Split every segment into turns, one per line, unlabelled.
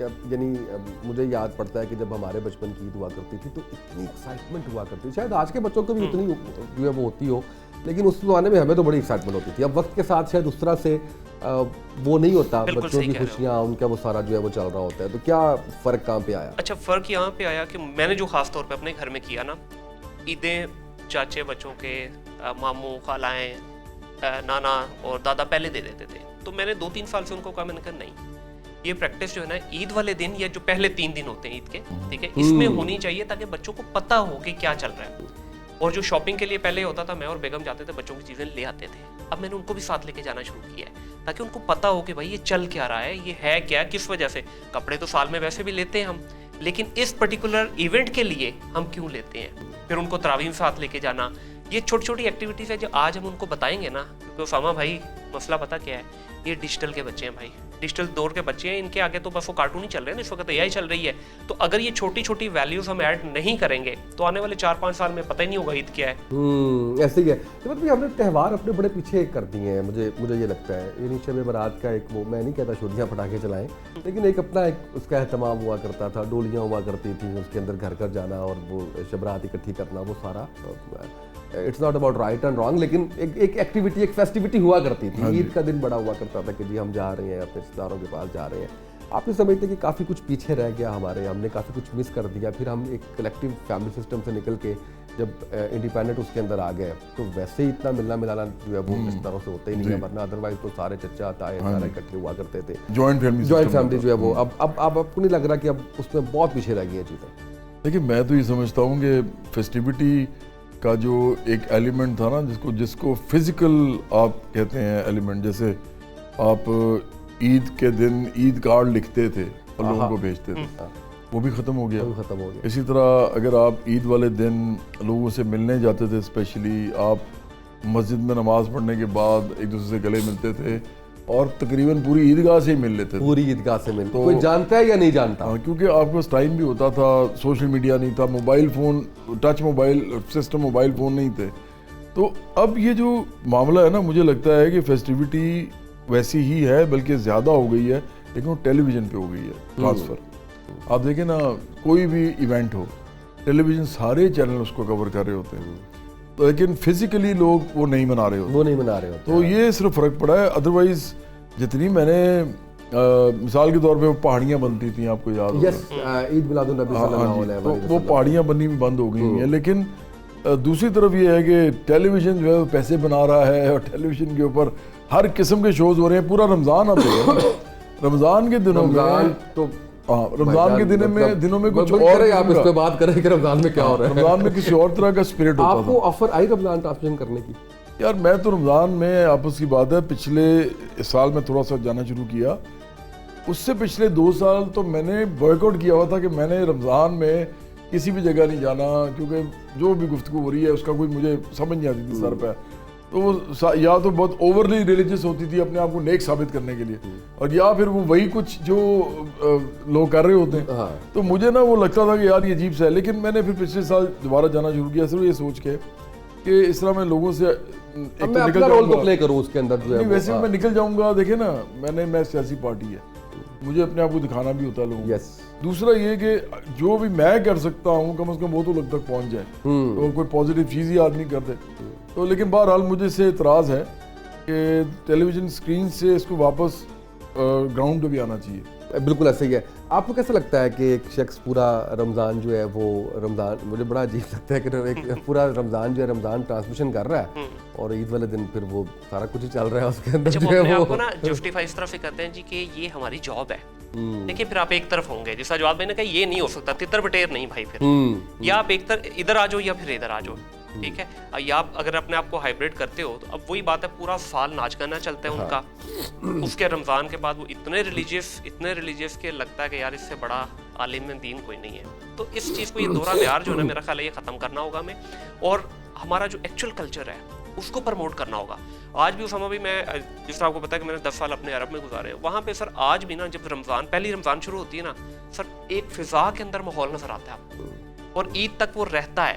یعنی مجھے یاد پڑتا ہے کہ جب ہمارے بچپن کی عید ہوا کرتی تھی تو اتنی ایکسائٹمنٹ ہوا کرتی تھی, شاید آج کے بچوں کو بھی اتنی جو ہے وہ ہوتی ہو, لیکن اس زمانے میں ہمیں تو بڑی ایکسائٹمنٹ ہوتی تھی. اب وقت کے ساتھ شاید اس طرح سے وہ نہیں ہوتا, بچوں کی خوشیاں ان کا وہ سارا جو ہے وہ چل رہا ہوتا ہے. تو کیا فرق کہاں پہ آیا؟
اچھا, فرق یہاں پہ آیا کہ میں نے جو خاص طور پہ اپنے گھر میں کیا نا, عیدیں چاچے بچوں کے, ماموں خالائیں, نانا اور دادا پہلے دے دیتے تھے. تو میں نے 2-3 سال سے ان کو کہا, میں نے کہا نہیں, یہ پریکٹس جو ہے نا عید والے دن یا جو پہلے 3 دن ہوتے ہیں عید کے, ٹھیک ہے, اس میں ہونی چاہیے تاکہ بچوں کو پتہ ہو کہ کیا چل رہا ہے. اور جو شاپنگ کے لیے پہلے ہوتا تھا, میں اور بیگم جاتے تھے, بچوں کی چیزیں لے آتے تھے. اب میں نے ان کو بھی ساتھ لے کے جانا شروع کیا ہے تاکہ ان کو پتہ ہو کہ بھائی یہ چل کیا رہا ہے, یہ ہے کیا, کس وجہ سے. کپڑے تو سال میں ویسے بھی لیتے ہیں ہم, لیکن اس پرٹیکولر ایونٹ کے لیے ہم کیوں لیتے ہیں. پھر ان کو تراویح ساتھ لے کے جانا, یہ چھوٹی چھوٹی ایکٹیویٹیز ہے جو آج ہم ان کو بتائیں گے نا. کیونکہ اسامہ بھائی مسئلہ پتہ کیا ہے, یہ ڈیجیٹل کے بچے ہیں بھائی, ڈیجیٹل دور کے بچے ہیں, ان کے آگے تو بس وہ کارٹون ہی چل رہے ہیں, اس وقت AI چل رہی ہے. تو اگر یہ چھوٹی چھوٹی ویلیوز ہم ایڈ نہیں کریں گے تو آنے والے 4-5 سال میں پتہ ہی نہیں ہوگا عید کیا ہے.
ایسے ہی ہے. مطلب ہم نے تہوار اپنے بڑے پیچھے کر دیے ہیں, مجھے یہ لگتا ہے. یعنی شب برات کا ایک وہ, میں نہیں کہتا چھوٹیاں پٹاخے چلائیں, لیکن ایک اپنا ایک اس کا اہتمام ہوا کرتا تھا, ڈولیاں ہوا کرتی تھیں, اس کے اندر گھر گھر جانا اور وہ شب برات اکٹھی کرنا, وہ سارا it's not about right and wrong, لیکن ایک ایکٹیویٹی, ایک فیسٹیوٹی ہوا کرتی تھی. عید کا دن بڑا ہوا کرتا تھا کہ جی ہم جا رہے ہیں اپنے رشتے داروں کے پاس جا رہے ہیں. آپ یہ سمجھتے کہ کافی کچھ پیچھے رہ گیا ہمارے, ہم نے کافی کچھ مس کر دیا, پھر ہم ایک کلیکٹیو فیملی سسٹم سے نکل کے جب انڈیپینڈنٹ اس کے اندر آ گئے تو ویسے ہی اتنا ملنا ملانا جو ہے وہ اس طرح سے ہوتا ہی نہیں ہے, ورنہ ادروائز تو سارے چچا تائے سارے اکٹھے ہوا کرتے تھے, جوائنٹ فیملی جو ہے وہ. اب آپ کو نہیں لگ رہا کہ اب اس میں بہت پیچھے رہ گئی ہیں چیزیں؟
دیکھیے, میں تو یہ سمجھتا ہوں کہ فیسٹیوٹی کا جو ایک ایلیمنٹ تھا نا, جس کو فزیکل آپ کہتے ہیں ایلیمنٹ, جیسے آپ عید کے دن عید کارڈ لکھتے تھے اور لوگوں کو بھیجتے تھے, وہ بھی ختم ہو گیا. اسی طرح اگر آپ عید والے دن لوگوں سے ملنے جاتے تھے, اسپیشلی آپ مسجد میں نماز پڑھنے کے بعد ایک دوسرے سے گلے ملتے تھے اور تقریباً پوری عیدگاہ سے ہی مل لیتے تھے.
پوری عیدگاہ سے مل, کوئی جانتا ہے یا نہیں جانتا,
کیونکہ آپ کے پاس ٹائم بھی ہوتا تھا, سوشل میڈیا نہیں تھا, mobile phone, touch mobile system, mobile phone نہیں تھے. تو اب یہ جو معاملہ ہے نا, مجھے لگتا ہے کہ فیسٹیوٹی ویسی ہی ہے, بلکہ زیادہ ہو گئی ہے, لیکن وہ ٹیلی ویژن پہ ہو گئی ہے ٹرانسفر. آپ دیکھیں نا, کوئی بھی ایونٹ ہو, ٹیلی ویژن سارے چینل اس کو کور کر رہے ہوتے ہیں, لیکن فزیکلی لوگ وہ نہیں منا رہے ہوتے. تو یہ صرف فرق پڑا ہے. ادروائز جتنی میں نے مثال کے طور پہ وہ پہاڑیاں بنتی تھیں, آپ کو یاد ہوگا,
عید میلاد النبی صلی اللہ علیہ وسلم,
وہ پہاڑیاں بننی بھی بند ہو گئی ہیں. لیکن دوسری طرف یہ ہے کہ ٹیلی ویژن جو ہے وہ پیسے بنا رہا ہے, اور ٹیلی ویژن کے اوپر ہر قسم کے شوز ہو رہے ہیں. پورا رمضان اب ہے, رمضان کے دنوں میں رمضان کے دنوں میں کچھ اور,
آپ اس پہ بات کریں کہ رمضان میں کیا ہو رہا ہے.
رمضان میں کسی اور طرح کا اسپرٹ ہوتا تھا.
آپ کو آفر آئی رمضان ٹرانسلیشن کرنے کی؟
یار میں تو رمضان میں, آپس کی بات ہے, پچھلے سال میں تھوڑا سا جانا شروع کیا, اس سے پچھلے 2 سال تو میں نے بوائک آؤٹ کیا ہوا تھا کہ میں نے رمضان میں کسی بھی جگہ نہیں جانا, کیونکہ جو بھی گفتگو ہو رہی ہے اس کا کوئی مجھے سمجھ نہیں آتی تھی سر پہ. تو وہ یا تو بہت اوورلی ریلیجس ہوتی تھی اپنے آپ کو نیک ثابت کرنے کے لیے, اور یا پھر وہ وہی کچھ جو لوگ کر رہے ہوتے ہیں. تو مجھے نا وہ لگتا تھا کہ یار یہ عجیب سا ہے. لیکن میں نے پھر پچھلے سال دوبارہ جانا شروع کیا, صرف یہ سوچ کے کہ اس طرح میں لوگوں سے
میں اپنا رول تو پلے کروں اس کے اندر جو ہے.
ویسے میں نکل جاؤں گا. دیکھیں نا, میں سیاسی پارٹی ہے, مجھے اپنے آپ کو دکھانا بھی ہوتا ہے لوگوں کو. دوسرا یہ کہ جو بھی میں کر سکتا ہوں کم از کم وہ تو لوگ تک پہنچ جائے, تو کوئی پازیٹیو چیز ہی آدمی کر دے. تو لیکن بہرحال مجھے سے اعتراض ہے کہ ٹیلی ویژن اسکرین سے اس کو واپس گراؤنڈ پہ بھی آنا چاہیے.
بالکل ایسا ہی ہے. آپ کو کیسا لگتا ہے کہ ایک شخص پورا رمضان جو ہے وہ رمضان, مجھے بڑا عجیب لگتا ہے کہ ایک پورا رمضان جو ہے رمضان ٹرانسمیشن کر رہا ہے, اور عید والے دن پھر وہ سارا کچھ ہی چل رہا ہے اس کے اندر جو ہے وہ
نا جسٹیفائی اس طرح سے کرتے ہیں جی کہ یہ ہماری جاب ہے. دیکھیے پھر آپ ایک طرف ہوں گے, جیسا جواب میں نے کہا یہ نہیں ہو سکتا, تتر بٹیر نہیں بھائی, پھر یا آپ ایک طرف ادھر آ جاؤ یا پھر ادھر آ جاؤ, ٹھیک ہے. یا آپ اگر اپنے آپ کو ہائبریڈ کرتے ہو تو اب وہی بات ہے, پورا سال ناچ گانا چلتا ہے ان کا, اس کے رمضان کے بعد وہ اتنے ریلیجیس کہ لگتا ہے کہ یار اس سے بڑا عالم دین کوئی نہیں ہے. تو اس چیز کو, یہ دورہ معیار جو ہے نا, میرا خیال ہے یہ ختم کرنا ہوگا ہمیں, اور ہمارا جو ایکچوئل کلچر ہے اس کو پروموٹ کرنا ہوگا. آج بھی اسامہ بھی, میں جس طرح آپ کو پتا ہے کہ میں نے 10 سال اپنے عرب میں گزارے ہیں, وہاں پہ سر آج بھی نا جب رمضان, پہلی رمضان شروع ہوتی ہے نا سر, ایک فضا کے اندر ماحول نظر آتا ہے آپ کو, اور عید تک وہ رہتا ہے.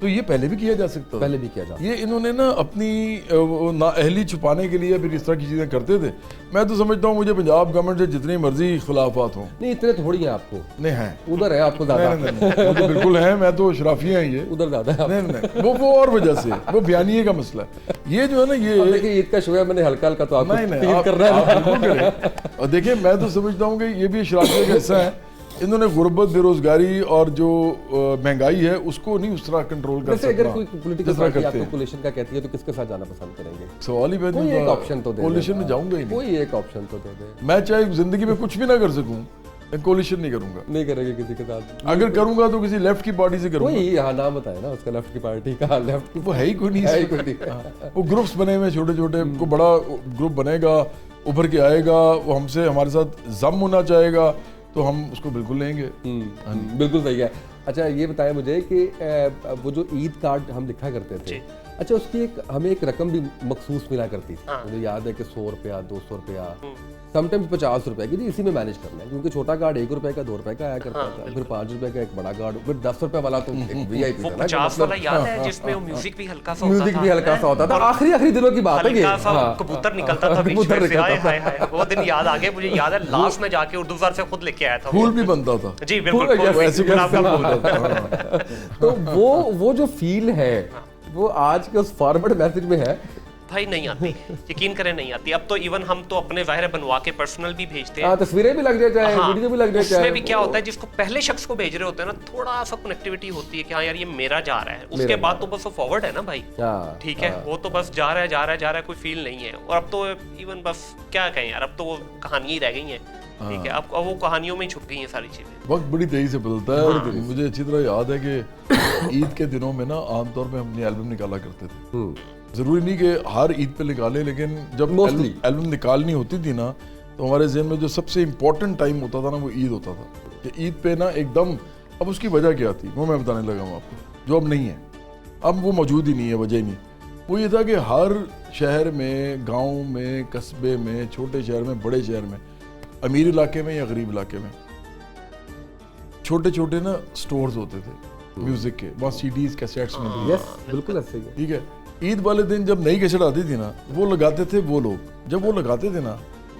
تو یہ پہلے بھی کیا جا سکتا تھا.
پہلے بھی کیا جا سکتا.
یہ انہوں نے نا اپنی نااہلی چھپانے کے لیے پھر اس طرح کی چیزیں کرتے تھے. میں تو سمجھتا ہوں مجھے پنجاب گورنمنٹ سے جتنی مرضی اختلافات ہوں,
نہیں اتنے تھوڑی ہیں آپ کو,
نہیں ہیں,
ادھر ہے آپ کو زیادہ,
مجھے بالکل ہیں, میں تو اشرافی ہیں, یہ
ادھر زیادہ ہے.
نہیں وہ اور وجہ سے, وہ بیانیے کا مسئلہ ہے. یہ جو ہے نا یہ
دیکھیں عید کا شو ہے, میں نے ہلکا ہلکا تو آپ کو
نہیں
تین کر رہا ہے.
بالکل کریں. اور دیکھیں میں تو سمجھتا ہوں کہ یہ بھی اشرافیہ کا حصہ ہے. انہوں نے غربت, بے روزگاری اور جو مہنگائی ہے اس کو نہیں اس طرح کنٹرول کر سکتا.
اگر کوئی پولیٹیکل پارٹی آپ کو کولیشن کا کہتی ہے تو کس کے ساتھ جانا پسند کریں گے؟
سوال ہی
کوئی ایک آپشن تو دے,
کولیشن میں جاؤں گا ہی نہیں.
کوئی ایک آپشن تو دے دے.
میں چاہے زندگی میں کچھ بھی نہ کر سکوں, میں کولیشن نہیں کروں گا.
نہیں کریں گے کسی کے ساتھ.
اگر کروں گا تو کسی لیفٹ کی پارٹی سے کروں گا.
کوئی یہاں نام بتائے نا اس کا, لیفٹ کی پارٹی کا. لیفٹ
وہ ہے ہی کوئی نہیں. وہ گروپس بنے ہوئے چھوٹے چھوٹے, کو بڑا گروپ بنے گا, ابھر کے آئے گا, وہ ہم سے ہمارے ساتھ ضم ہونا چاہے گا تو ہم اس کو بالکل لیں گے.
بالکل صحیح ہے. اچھا یہ بتائیں مجھے کہ وہ جو عید کارڈ ہم لکھا کرتے تھے, اچھا اس کی ایک ہمیں ایک رقم بھی مخصوص ملا کرتی تھی. مجھے یاد ہے کہ 100 روپیہ 200 روپیہ, سم ٹائمز 50 روپے کی, اسی میں مینیج کرنا ہے, کیونکہ چھوٹا کارڈ 1 روپے کا 2 روپے کا آیا کرتا تھا, پھر 5 روپے کا ایک بڑا کارڈ, پھر 10 روپے والا تو وی آئی پی تھا نا,
50 والا یاد ہے جس میں میوزک بھی ہلکا سا ہوتا تھا.
میوزک بھی ہلکا سا ہوتا تھا, آخری دنوں کی بات ہے یہ.
ہلکا سا کبوتر نکلتا تھا بیچ میں, ہائے ہائے ہائے وہ دن یاد آ گئے. مجھے یاد ہے لاسٹ میں جا کے اردو سر سے خود لے کے آیا تھا.
پھول بھی بنتا تھا.
جی بالکل.
تو وہ جو فیل ہے وہ آج کے اس فارورڈ میسج میں ہے
بھائی نہیں آتی, یقین کریں نہیں آتی. اب تو ایون ہم تو اپنے ظاہر بنوا کے پرسنل بھی بھیجتے ہیں,
تصویریں بھی لگ جائے, ویڈیو بھی لگ جائے.
اس میں بھی کیا ہوتا ہے جس کو پہلے شخص کو بھیج رہے ہوتے ہیں نا, تھوڑا سا کنیکٹیوٹی ہوتی ہے کہ ہاں یار یہ میرا جا رہا ہے, اس کے بعد تو بس وہ فارورڈ ہے نا بھائی. ٹھیک ہے, وہ تو بس جا رہا ہے, کوئی فیل نہیں ہے. اور اب تو ایون بس کیا کہیں یار, اب تو وہ کہانیاں ہی رہ گئی ہیں. ٹھیک ہے, اب وہ کہانیوں میں ہی چھپ گئی ہیں ساری چیزیں.
وقت بڑی تیزی سے بدلتا ہے. مجھے اچھی طرح یاد ہے کہ عید کے دنوں میں نا عام طور پہ ہم اپنی البم نکالا کرتے تھے. ضروری نہیں کہ ہر عید پہ نکالے, لیکن جب البم نکالنی ہوتی تھی نا تو ہمارے ذہن میں جو سب سے امپورٹنٹ ٹائم ہوتا تھا نا وہ عید ہوتا تھا. کہ عید پہ نا ایک دم, اب اس کی وجہ کیا تھی وہ میں بتانے لگا ہوں آپ کو, جو اب نہیں ہے, اب وہ موجود ہی نہیں ہے, وجہ ہی نہیں. وہ یہ تھا کہ ہر شہر میں, گاؤں میں, قصبے میں, چھوٹے شہر میں, بڑے شہر میں, امیر علاقے میں یا غریب علاقے میں, چھوٹے چھوٹے نا سٹورز ہوتے تھے میوزک کے, وہاں سی ڈیز کیسیٹس میں.
بالکل ایسے ہی ہے.
ٹھیک ہے, عید والے دن جب نئی کیسٹ آتی تھی نا وہ لگاتے تھے وہ لوگ, جب وہ لگاتے تھے نا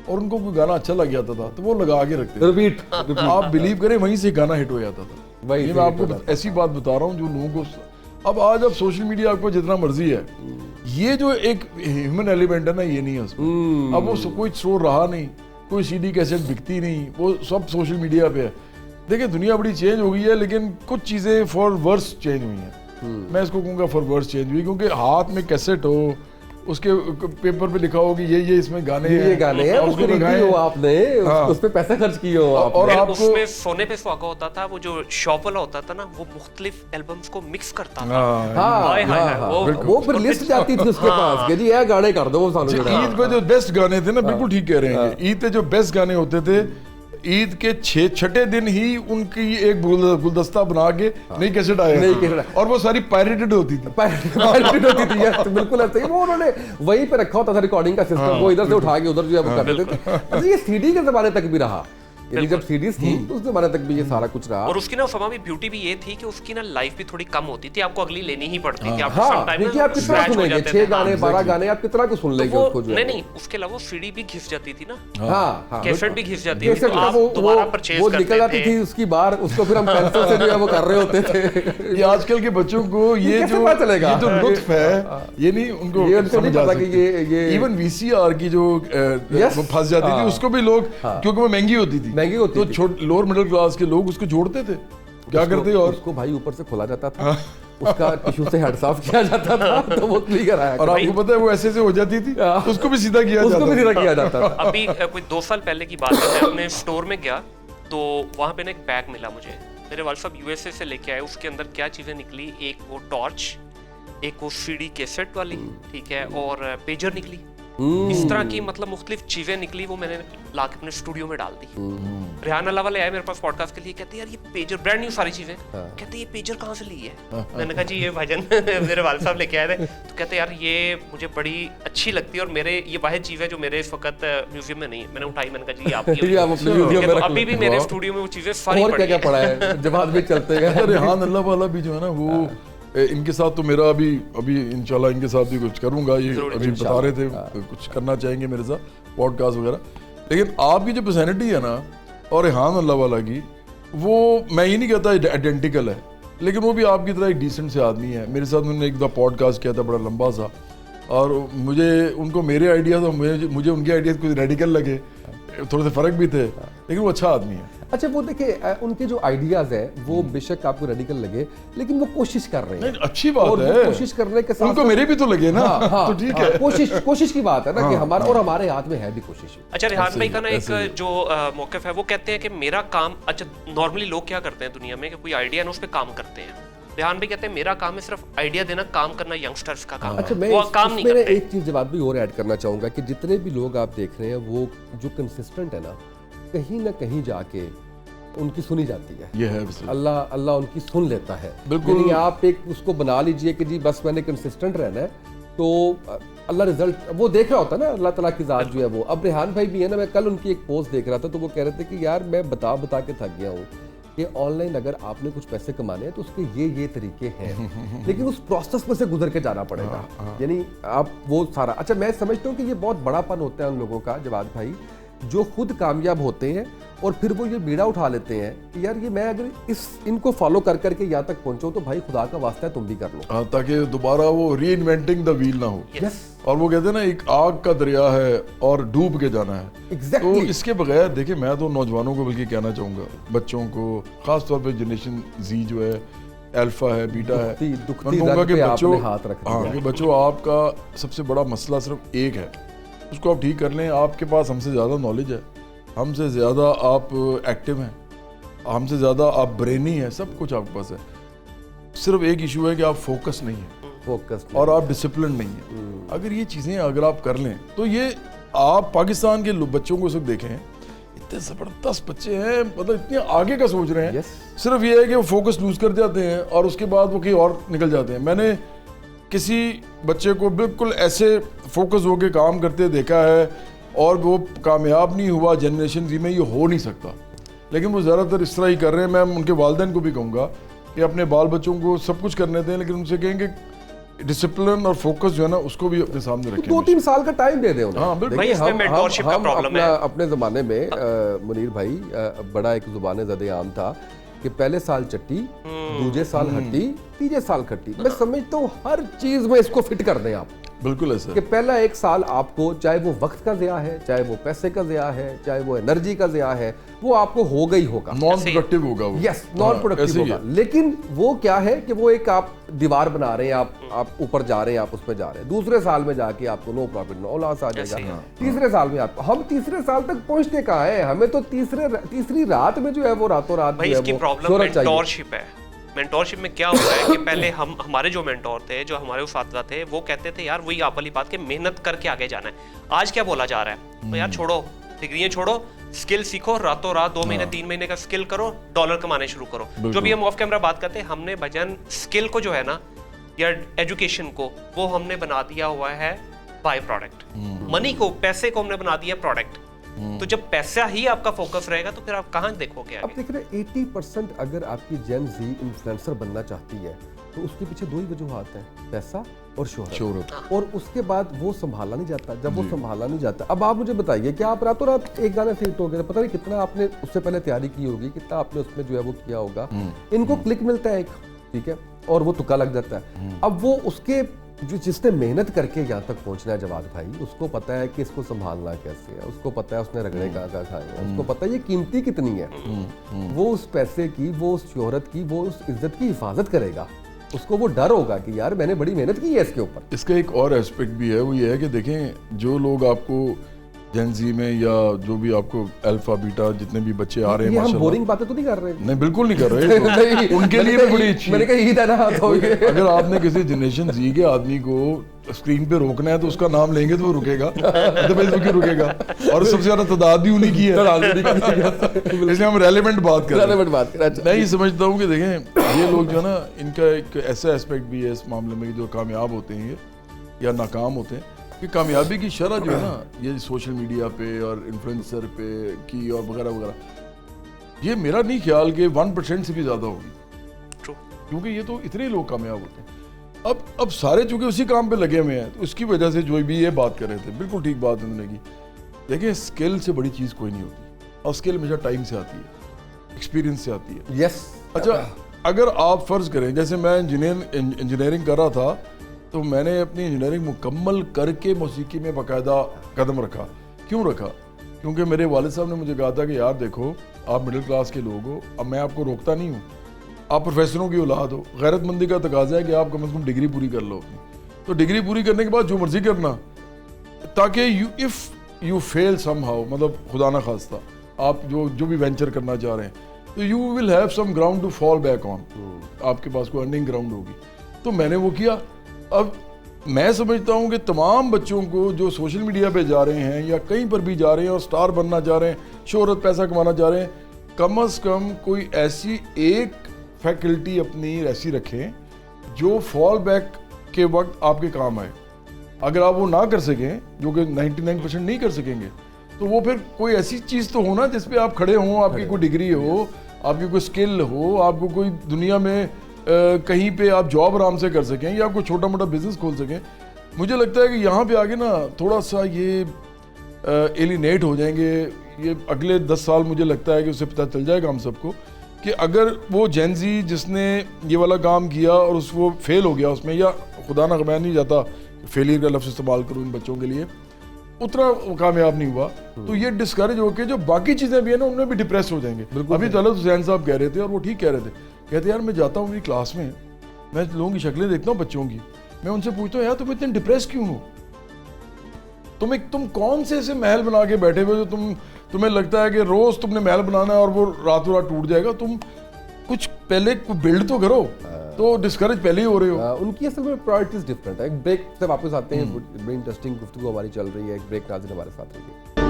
اور ان کو کوئی گانا اچھا لگ جاتا تھا تو وہ لگا کے رکھتے تھے,
ریپیٹ.
آپ بلیو کریں وہیں سے گانا ہٹ ہو جاتا تھا. یہ میں آپ کو ایسی بات بتا رہا ہوں جو لوگوں کو, اب آج اب سوشل میڈیا آپ کو جتنا مرضی ہے, یہ جو ایک ہیومن ایلیمنٹ ہے نا یہ نہیں ہے اس میں. اب وہ کوئی اسٹور رہا نہیں, کوئی سی ڈی کیسٹ بکتی نہیں, وہ سب سوشل میڈیا پہ ہے. دیکھیں دنیا بڑی چینج ہو گئی ہے, لیکن کچھ چیزیں فار ورس چینج ہوئی ہیں. میں اس کو کہوں گا فار ورس چینج ہوئی, کیونکہ ہاتھ میں کیسٹ ہو, اس کے پیپر پہ لکھا ہو کہ یہ اس میں گانے ہیں,
اس کو خریدی ہو آپ نے, اس پہ پیسہ خرچ کیے ہو آپ,
اور آپ کو اس میں سونے پہ سہاگا ہوتا تھا. وہ جو شاپ والا ہوتا تھا نا وہ مختلف البمز کو مکس کرتا تھا,
وہ پھر لسٹ جاتی تھی اس کے پاس کہ جی یہ گانے کر دو.
عید پہ جو بیسٹ گانے تھے نا, بالکل ٹھیک کہہ رہے ہیں, عید پہ جو بیسٹ گانے ہوتے تھے عید کے 6 دن ہی ان کی ایک گلدستہ بنا کے نئی کیسٹ آئے, اور وہ ساری پائریٹڈ ہوتی تھی.
بالکل ایسے ہی, وہ انہوں نے وہیں پہ رکھا ہوتا تھا ریکارڈنگ کا سسٹم, وہ ادھر سے اٹھا کے ادھر جو ہے وہ کر دیتے تھے. یہ سی ڈی کے زمانے تک بھی رہا, یعنی جب سیریز تھی اس زمانے تک بھی یہ سارا کچھ رہا.
اور اس کی نا فما بھی بیوٹی بھی یہ تھی کہ اس کی نا لائف بھی تھوڑی کم ہوتی تھی, آپ کو اگلی لینی ہی پڑتی تھی.
آپ کتنا سنیں گے, 6 گانے 12 گانے آپ کتنا کو سن لیں گے اس کو.
نہیں, اس کے علاوہ سی ڈی بھی گھس جاتی تھی نا,
ہاں
کیسٹ بھی گھس جاتی تھی, آپ دوبارہ پرچیز کرتے تھے,
وہ نکل جاتی تھی اس کی باہر, اس کو پھر ہم پینسل سے جو ہے وہ کر رہے ہوتے تھے.
یہ آج کل کے بچوں کو یہ جو لطف ہے یہ نہیں ان کو سمجھ آ سکتی. ایون وی سی آر کی جو پھنس جاتی تھی اس کو بھی لوگ, کیونکہ وہ مہنگی ہوتی تھی, تو لوور مڈل کلاس کے لوگ اس کو جوڑتے تھے. کیا کرتے, اور
اس کو بھائی اوپر سے کھولا جاتا تھا, اس کا ٹشو سے ہیڈ صاف کیا جاتا تھا تو وہ کلیئر آیا.
اور آپ کو پتہ ہے وہ ایسے ہو جاتی تھی, اس کو بھی سیدھا کیا جاتا تھا.
ابھی کوئی 2 سال پہلے کی بات ہے, میں اپنے اسٹور میں گیا تو وہاں پہ نا ایک بیگ ملا مجھے, میرے والد صاحب یو ایس اے سے لے کے آئے. اس کے اندر کیا چیزیں نکلی, ایک وہ ٹارچ, ایک وہ سی ڈی کیسٹ والی, ٹھیک ہے, اور پیجر نکلی. اس طرح کی مطلب مختلف چیزیں نکلی, وہ میں نے لا کے اپنے اسٹوڈیو میں ڈال دی. ریحان اللہ والے آئے میرے پاس پوڈ کاسٹ کے لیے, کہتے یار یہ پیجر برانڈ نیو ساری چیزیں, کہتے یہ پیجر کہاں سے لی ہے. میں نے کہا جی یہ بھاجن میرے والد صاحب لے کے آئے تھے. تو کہتے یار یہ مجھے بڑی اچھی لگتی ہے, اور میرے یہ واحد چیز ہے جو میرے اس وقت میوزیم میں نہیں ہے. میں نے اٹھائی, میں نے کہا جی آپ, ابھی بھی میرے اسٹوڈیو میں وہ چیزیں ساری
پڑی ہیں. جب آدمی چلتے ہیں
ریحان اللہ والا بھی جو ہے نا وہ ان کے ساتھ تو میرا ابھی انشاءاللہ ان کے ساتھ بھی کچھ کروں گا, یہ ابھی بتا رہے تھے کچھ کرنا چاہیں گے میرے ساتھ پوڈ کاسٹ وغیرہ. لیکن آپ کی جو پرسنالٹی ہے نا اور ریحان اللہ والا کی, وہ میں یہ نہیں کہتا آئیڈینٹیکل ہے, لیکن وہ بھی آپ کی طرح ایک ڈیسنٹ سے آدمی ہے. میرے ساتھ انہوں نے ایک دفعہ پوڈ کاسٹ کیا تھا بڑا لمبا سا, اور مجھے ان کو میرے آئیڈیاز اور مجھے ان کے آئیڈیاز کچھ ریڈیکل لگے, تھوڑے سے فرق بھی تھے, لیکن وہ اچھا آدمی ہے.
اچھا وہ دیکھیں ان کے جو آئیڈیاز ہیں وہ بے شک آپ کو ریڈیکل لگے, لیکن وہ کوشش کر رہے ہیں.
اچھی بات ہے,
کوشش کرنے کے ساتھ
ان کو میرے بھی تو لگے نا, تو ٹھیک ہے,
کوشش کی بات ہے نا کہ ہمارا اور ہمارے ہاتھ میں ہے بھی کوشش.
اچھا ریحان بھائی کا نا ایک جو موقف ہے وہ کہتے ہیں کہ میرا کام, اچھا نارملی لوگ کیا کرتے ہیں دنیا میں کہ کوئی آئیڈیا ہے نا اس پہ کام کرتے ہیں. ریحان بھائی کہتے ہیں میرا کام ہے صرف آئیڈیا دینا, کام کرنا ینگسٹرز کا کام ہے, وہ کام نہیں کرتے.
میں ایک چیز جواب بھی اور ایڈ کرنا چاہوں گا کہ جتنے بھی لوگ آپ دیکھ رہے ہیں وہ جو کنسسٹنٹ ہے نا, کہیں نہ کہیں جا کے ان کی سنی جاتی ہے.
یہ ہے
اللہ ان کی سن لیتا ہے.
بالکل,
یعنی آپ ایک اس کو بنا لیجئے کہ جی بس میں نے کنسسٹنٹ رہنا ہے, تو اللہ رزلٹ وہ دیکھ رہا ہوتا ہے نا, اللہ تعالیٰ کی ذات جو ہے وہ. اب ریحان بھائی بھی ہے نا, میں کل ان کی ایک پوسٹ دیکھ رہا تھا تو وہ کہہ رہے تھے کہ یار میں بتا کے تھک گیا ہوں کہ آن لائن اگر آپ نے کچھ پیسے کمانے ہیں تو اس کے یہ طریقے ہیں, لیکن اس پروسیس میں سے گزر کے جانا پڑے گا. یعنی آپ وہ سارا, اچھا میں سمجھتا ہوں کہ یہ بہت بڑا پن ہوتا ہے ان لوگوں کا جواد بھائی, جو خود کامیاب ہوتے ہیں اور پھر وہ یہ بیڑا اٹھا لیتے ہیں کہ یار یہ میں اگر ان کو فالو کر کے یہاں تک پہنچوں تو بھائی خدا کا واسطہ ہے تم بھی کر لو,
تاکہ دوبارہ وہ ری انوینٹنگ دا ویل نہ ہو. اور وہ کہتے ہیں نا ایک آگ کا دریا ہے اور ڈوب کے جانا ہے. تو اس کے بغیر دیکھیں, میں تو نوجوانوں کو بلکہ کہنا چاہوں گا, بچوں کو خاص طور پہ جنریشن زی جو ہے, الفا ہے, بیٹا ہے, میں کہوں گا کہ بچوں آپ کا سب سے بڑا مسئلہ صرف ایک ہے, اس کو آپ ٹھیک کر لیں. آپ کے پاس ہم سے زیادہ نالج ہے, ہم سے زیادہ آپ ایکٹیو ہیں, ہم سے زیادہ آپ برینی ہیں, سب کچھ آپ کے پاس ہے. صرف ایک ایشو ہے کہ آپ فوکس نہیں ہیں اور آپ ڈسپلن نہیں ہیں. اگر یہ چیزیں اگر آپ کر لیں تو یہ آپ پاکستان کے بچوں کو صرف دیکھیں, اتنے زبردست بچے ہیں, مطلب اتنے آگے کا سوچ رہے ہیں. صرف یہ ہے کہ وہ فوکس لوز کر جاتے ہیں اور اس کے بعد وہ کہیں اور نکل جاتے ہیں. میں نے کسی بچے کو بالکل ایسے فوکس ہو کے کام کرتے دیکھا ہے اور وہ کامیاب نہیں ہوا جنریشن زی میں, یہ ہو نہیں سکتا. لیکن وہ زیادہ تر اس طرح ہی کر رہے ہیں. میں ان کے والدین کو بھی کہوں گا کہ اپنے بال بچوں کو سب کچھ کرنے دیں, لیکن ان سے کہیں کہ ڈسپلن اور فوکس جو ہے نا اس کو بھی اپنے سامنے رکھیں.
2-3 سال کا ٹائم دے دیں انہیں.
ہاں بالکل,
ہم اپنے زمانے میں منیر بھائی بڑا ایک زبان زد عام تھا کہ پہلے سال چٹی, دوسرے سال ہٹی, تیسرے سال کھٹی. میں سمجھتا ہوں ہر چیز میں اس کو فٹ کر دیں آپ.
بالکل ایسا
کہ پہلا ایک سال آپ کو, چاہے وہ وقت کا ضیاع ہے, چاہے وہ پیسے کا ضیاع ہے, چاہے وہ انرجی کا ضیاع ہے, وہ آپ کو ہوگا ہی ہوگا.
نان پروڈکٹیو ہوگا وہ.
یس, نان پروڈکٹیو ہوگا. لیکن وہ کیا ہے کہ وہ ایک آپ دیوار بنا رہے ہیں, آپ اوپر جا رہے ہیں, آپ اس پہ جا رہے ہیں. دوسرے سال میں جا کے آپ کو نو پروفٹ نو لاس آ جائے گا. تیسرے سال میں آپ, ہم تیسرے سال تک پہنچتے کہاں ہیں, ہمیں تو تیسری رات میں جو ہے وہ راتوں رات
جو ہے وہ مینٹورشپ ہے. مینٹورشپ میں کیا ہوتا ہے کہ پہلے ہمارے جو مینٹور تھے, جو ہمارے اساتذہ تھے, وہ کہتے تھے یار وہی آپ والی بات کہ محنت کر کے آگے جانا ہے. آج کیا بولا جا رہا ہے, تو یار چھوڑو ڈگریاں, چھوڑو اسکل سیکھو, راتوں رات 2 مہینے 3 مہینے کا اسکل کرو, ڈالر کمانے شروع کرو. جو بھی ہم آف کیمرہ بات کرتے ہیں, ہم نے بجن اسکل کو جو ہے نا یا ایجوکیشن کو, وہ ہم نے بنا دیا ہوا ہے بائی پروڈکٹ. منی کو, پیسے کو ہم نے بنا دیا پروڈکٹ. تو جب پیسہ ہی آپ کا فوکس رہے گا تو پھر آپ کہاں دیکھو گے.
اب دیکھ رہے 80% اگر آپ کی جین زی انفلوئنسر بننا چاہتی ہے تو اس کے پیچھے 2 ہی وجوہات ہیں, پیسہ اور شہرت. اور اس کے بعد وہ سنبھالا نہیں جاتا. جب وہ سنبھالا نہیں جاتا, اب آپ مجھے بتائیے کہ آپ راتوں رات ایک گانے سے ہٹ ہو گئے, پتہ نہیں کتنا آپ نے اس سے پہلے تیاری کی ہوگی, کتنا آپ نے اس میں جو ہے وہ کیا ہوگا. ان کو کلک ملتا ہے ایک, ٹھیک ہے, اور وہ تکا لگ جاتا ہے. اب وہ اس کے جس نے محنت کر کے یہاں تک پہنچنا ہے جواد بھائی, اس کو پتہ ہے کہ اس کو سنبھالنا کیسے ہے, اس کو پتہ ہے اس نے رگڑے کہاں کھائے ہیں, اس کو پتہ ہے یہ قیمتی کتنی ہے. وہ اس پیسے کی, وہ اس شہرت کی, وہ اس عزت کی حفاظت کرے گا. اس کو وہ ڈر ہوگا کہ یار میں نے بڑی محنت کی ہے اس کے اوپر.
اس کا ایک اور ایسپیکٹ بھی ہے, وہ یہ ہے کہ دیکھیں جو لوگ آپ کو جین زی میں یا جو بھی آپ کو الفا بیٹا جتنے بھی بچے آ رہے ہیں,
ہم بورنگ باتیں تو نہیں کر رہے.
نہیں بالکل نہیں کر رہے. ان کے لیے بھی بڑی اچھی,
میں نے کہا عید ہے نا,
اگر آپ نے کسی جنریشن زی کے آدمی کو اسکرین پہ روکنا ہے تو اس کا نام لیں گے تو وہ رکے گا, رکے گا. اور سب سے زیادہ تعداد بھی انہیں کی ہے, اس لیے ہم ریلیونٹ بات کر رہے ہیں. میں یہ سمجھتا ہوں کہ دیکھیں یہ لوگ جو ہے نا, ان کا ایک ایسا اسپیکٹ بھی ہے اس معاملے میں, جو کامیاب ہوتے ہیں یا ناکام ہوتے ہیں, کہ کامیابی کی شرح جو ہے نا یہ سوشل میڈیا پہ اور انفلوئنسر پہ کی اور وغیرہ وغیرہ, یہ میرا نہیں خیال کہ 1% سے بھی زیادہ ہوگی. کیونکہ یہ تو اتنے لوگ کامیاب ہوتے ہیں. اب سارے چونکہ اسی کام پہ لگے ہوئے ہیں تو اس کی وجہ سے جو بھی یہ بات کر رہے تھے بالکل ٹھیک بات انہوں نے کی. دیکھیں اسکل سے بڑی چیز کوئی نہیں ہوتی, اور اسکل ہمیشہ ٹائم سے آتی ہے, ایکسپیرینس سے آتی ہے.
یس.
اچھا اگر آپ فرض کریں جیسے میں انجینئرنگ کر رہا تھا تو میں نے اپنی انجینئرنگ مکمل کر کے موسیقی میں باقاعدہ قدم رکھا. کیوں رکھا؟ کیونکہ میرے والد صاحب نے مجھے کہا تھا کہ یار دیکھو آپ مڈل کلاس کے لوگ ہو, اب میں آپ کو روکتا نہیں ہوں, آپ پروفیسروں کی اولاد ہو, غیرت مندی کا تقاضا ہے کہ آپ کم از کم ڈگری پوری کر لو اپنی. تو ڈگری پوری کرنے کے بعد جو مرضی کرنا, تاکہ if you feel somehow, مطلب خدا نہ خواستہ آپ جو بھی وینچر کرنا چاہ رہے ہیں تو you will have some ground to fall back on, آپ کے پاس کوئی ارننگ گراؤنڈ ہوگی. تو میں نے وہ کیا. اب میں سمجھتا ہوں کہ تمام بچوں کو جو سوشل میڈیا پہ جا رہے ہیں یا کہیں پر بھی جا رہے ہیں اور سٹار بننا چاہ رہے ہیں, شہرت پیسہ کمانا چاہ رہے ہیں, کم از کم کوئی ایسی ایک فیکلٹی اپنی ایسی رکھیں جو فال بیک کے وقت آپ کے کام آئے. اگر آپ وہ نہ کر سکیں, جو کہ 99% نہیں کر سکیں گے, تو وہ پھر کوئی ایسی چیز تو ہونا جس پہ آپ کھڑے ہوں, آپ کی کوئی ڈگری ہو, آپ کی کوئی اسکل ہو, آپ کو کوئی دنیا میں کہیں پہ آپ جاب آرام سے کر سکیں یا آپ کوئی چھوٹا موٹا بزنس کھول سکیں. مجھے لگتا ہے کہ یہاں پہ آگے نا تھوڑا سا یہ ایلینیٹ ہو جائیں گے. یہ اگلے 10 سال مجھے لگتا ہے کہ اسے پتہ چل جائے گا ہم سب کو کہ اگر وہ جین زی جس نے یہ والا کام کیا اور وہ فیل ہو گیا اس میں, یا خدا نہ میں نہیں جاتا فیلئر کا لفظ استعمال کروں ان بچوں کے لیے, اتنا کامیاب نہیں ہوا, تو یہ ڈسکریج ہو کے جو باقی چیزیں بھی ہیں نا ان میں بھی ڈپریس ہو جائیں گے. ابھی طلعت حسین صاحب کہہ رہے تھے اور وہ ٹھیک کہہ رہے تھے, کہتے یار میں جاتا ہوں میری کلاس میں, میں لوگوں کی شکلیں دیکھتا ہوں بچوں کی, میں ان سے پوچھتا ہوں یار تم اتنے ڈپریس کیوں ہو, تم کون سے ایسے محل بنا کے بیٹھے ہوئے جو تمہیں لگتا ہے کہ روز تم نے محل بنانا ہے اور وہ راتوں رات ٹوٹ جائے گا. تم کچھ پہلے بلڈ تو کرو, تو ڈسکریج پہلے ہی ہو رہے ہو.
ان کی اصل میں پرائرٹیز ڈفرینٹ ہے. ایک بریک سے واپس آتے ہیں, بڑی انٹرسٹنگ گفتگو ہماری چل رہی ہے. ایک بریک ناظرین ہمارے ساتھ رہیے.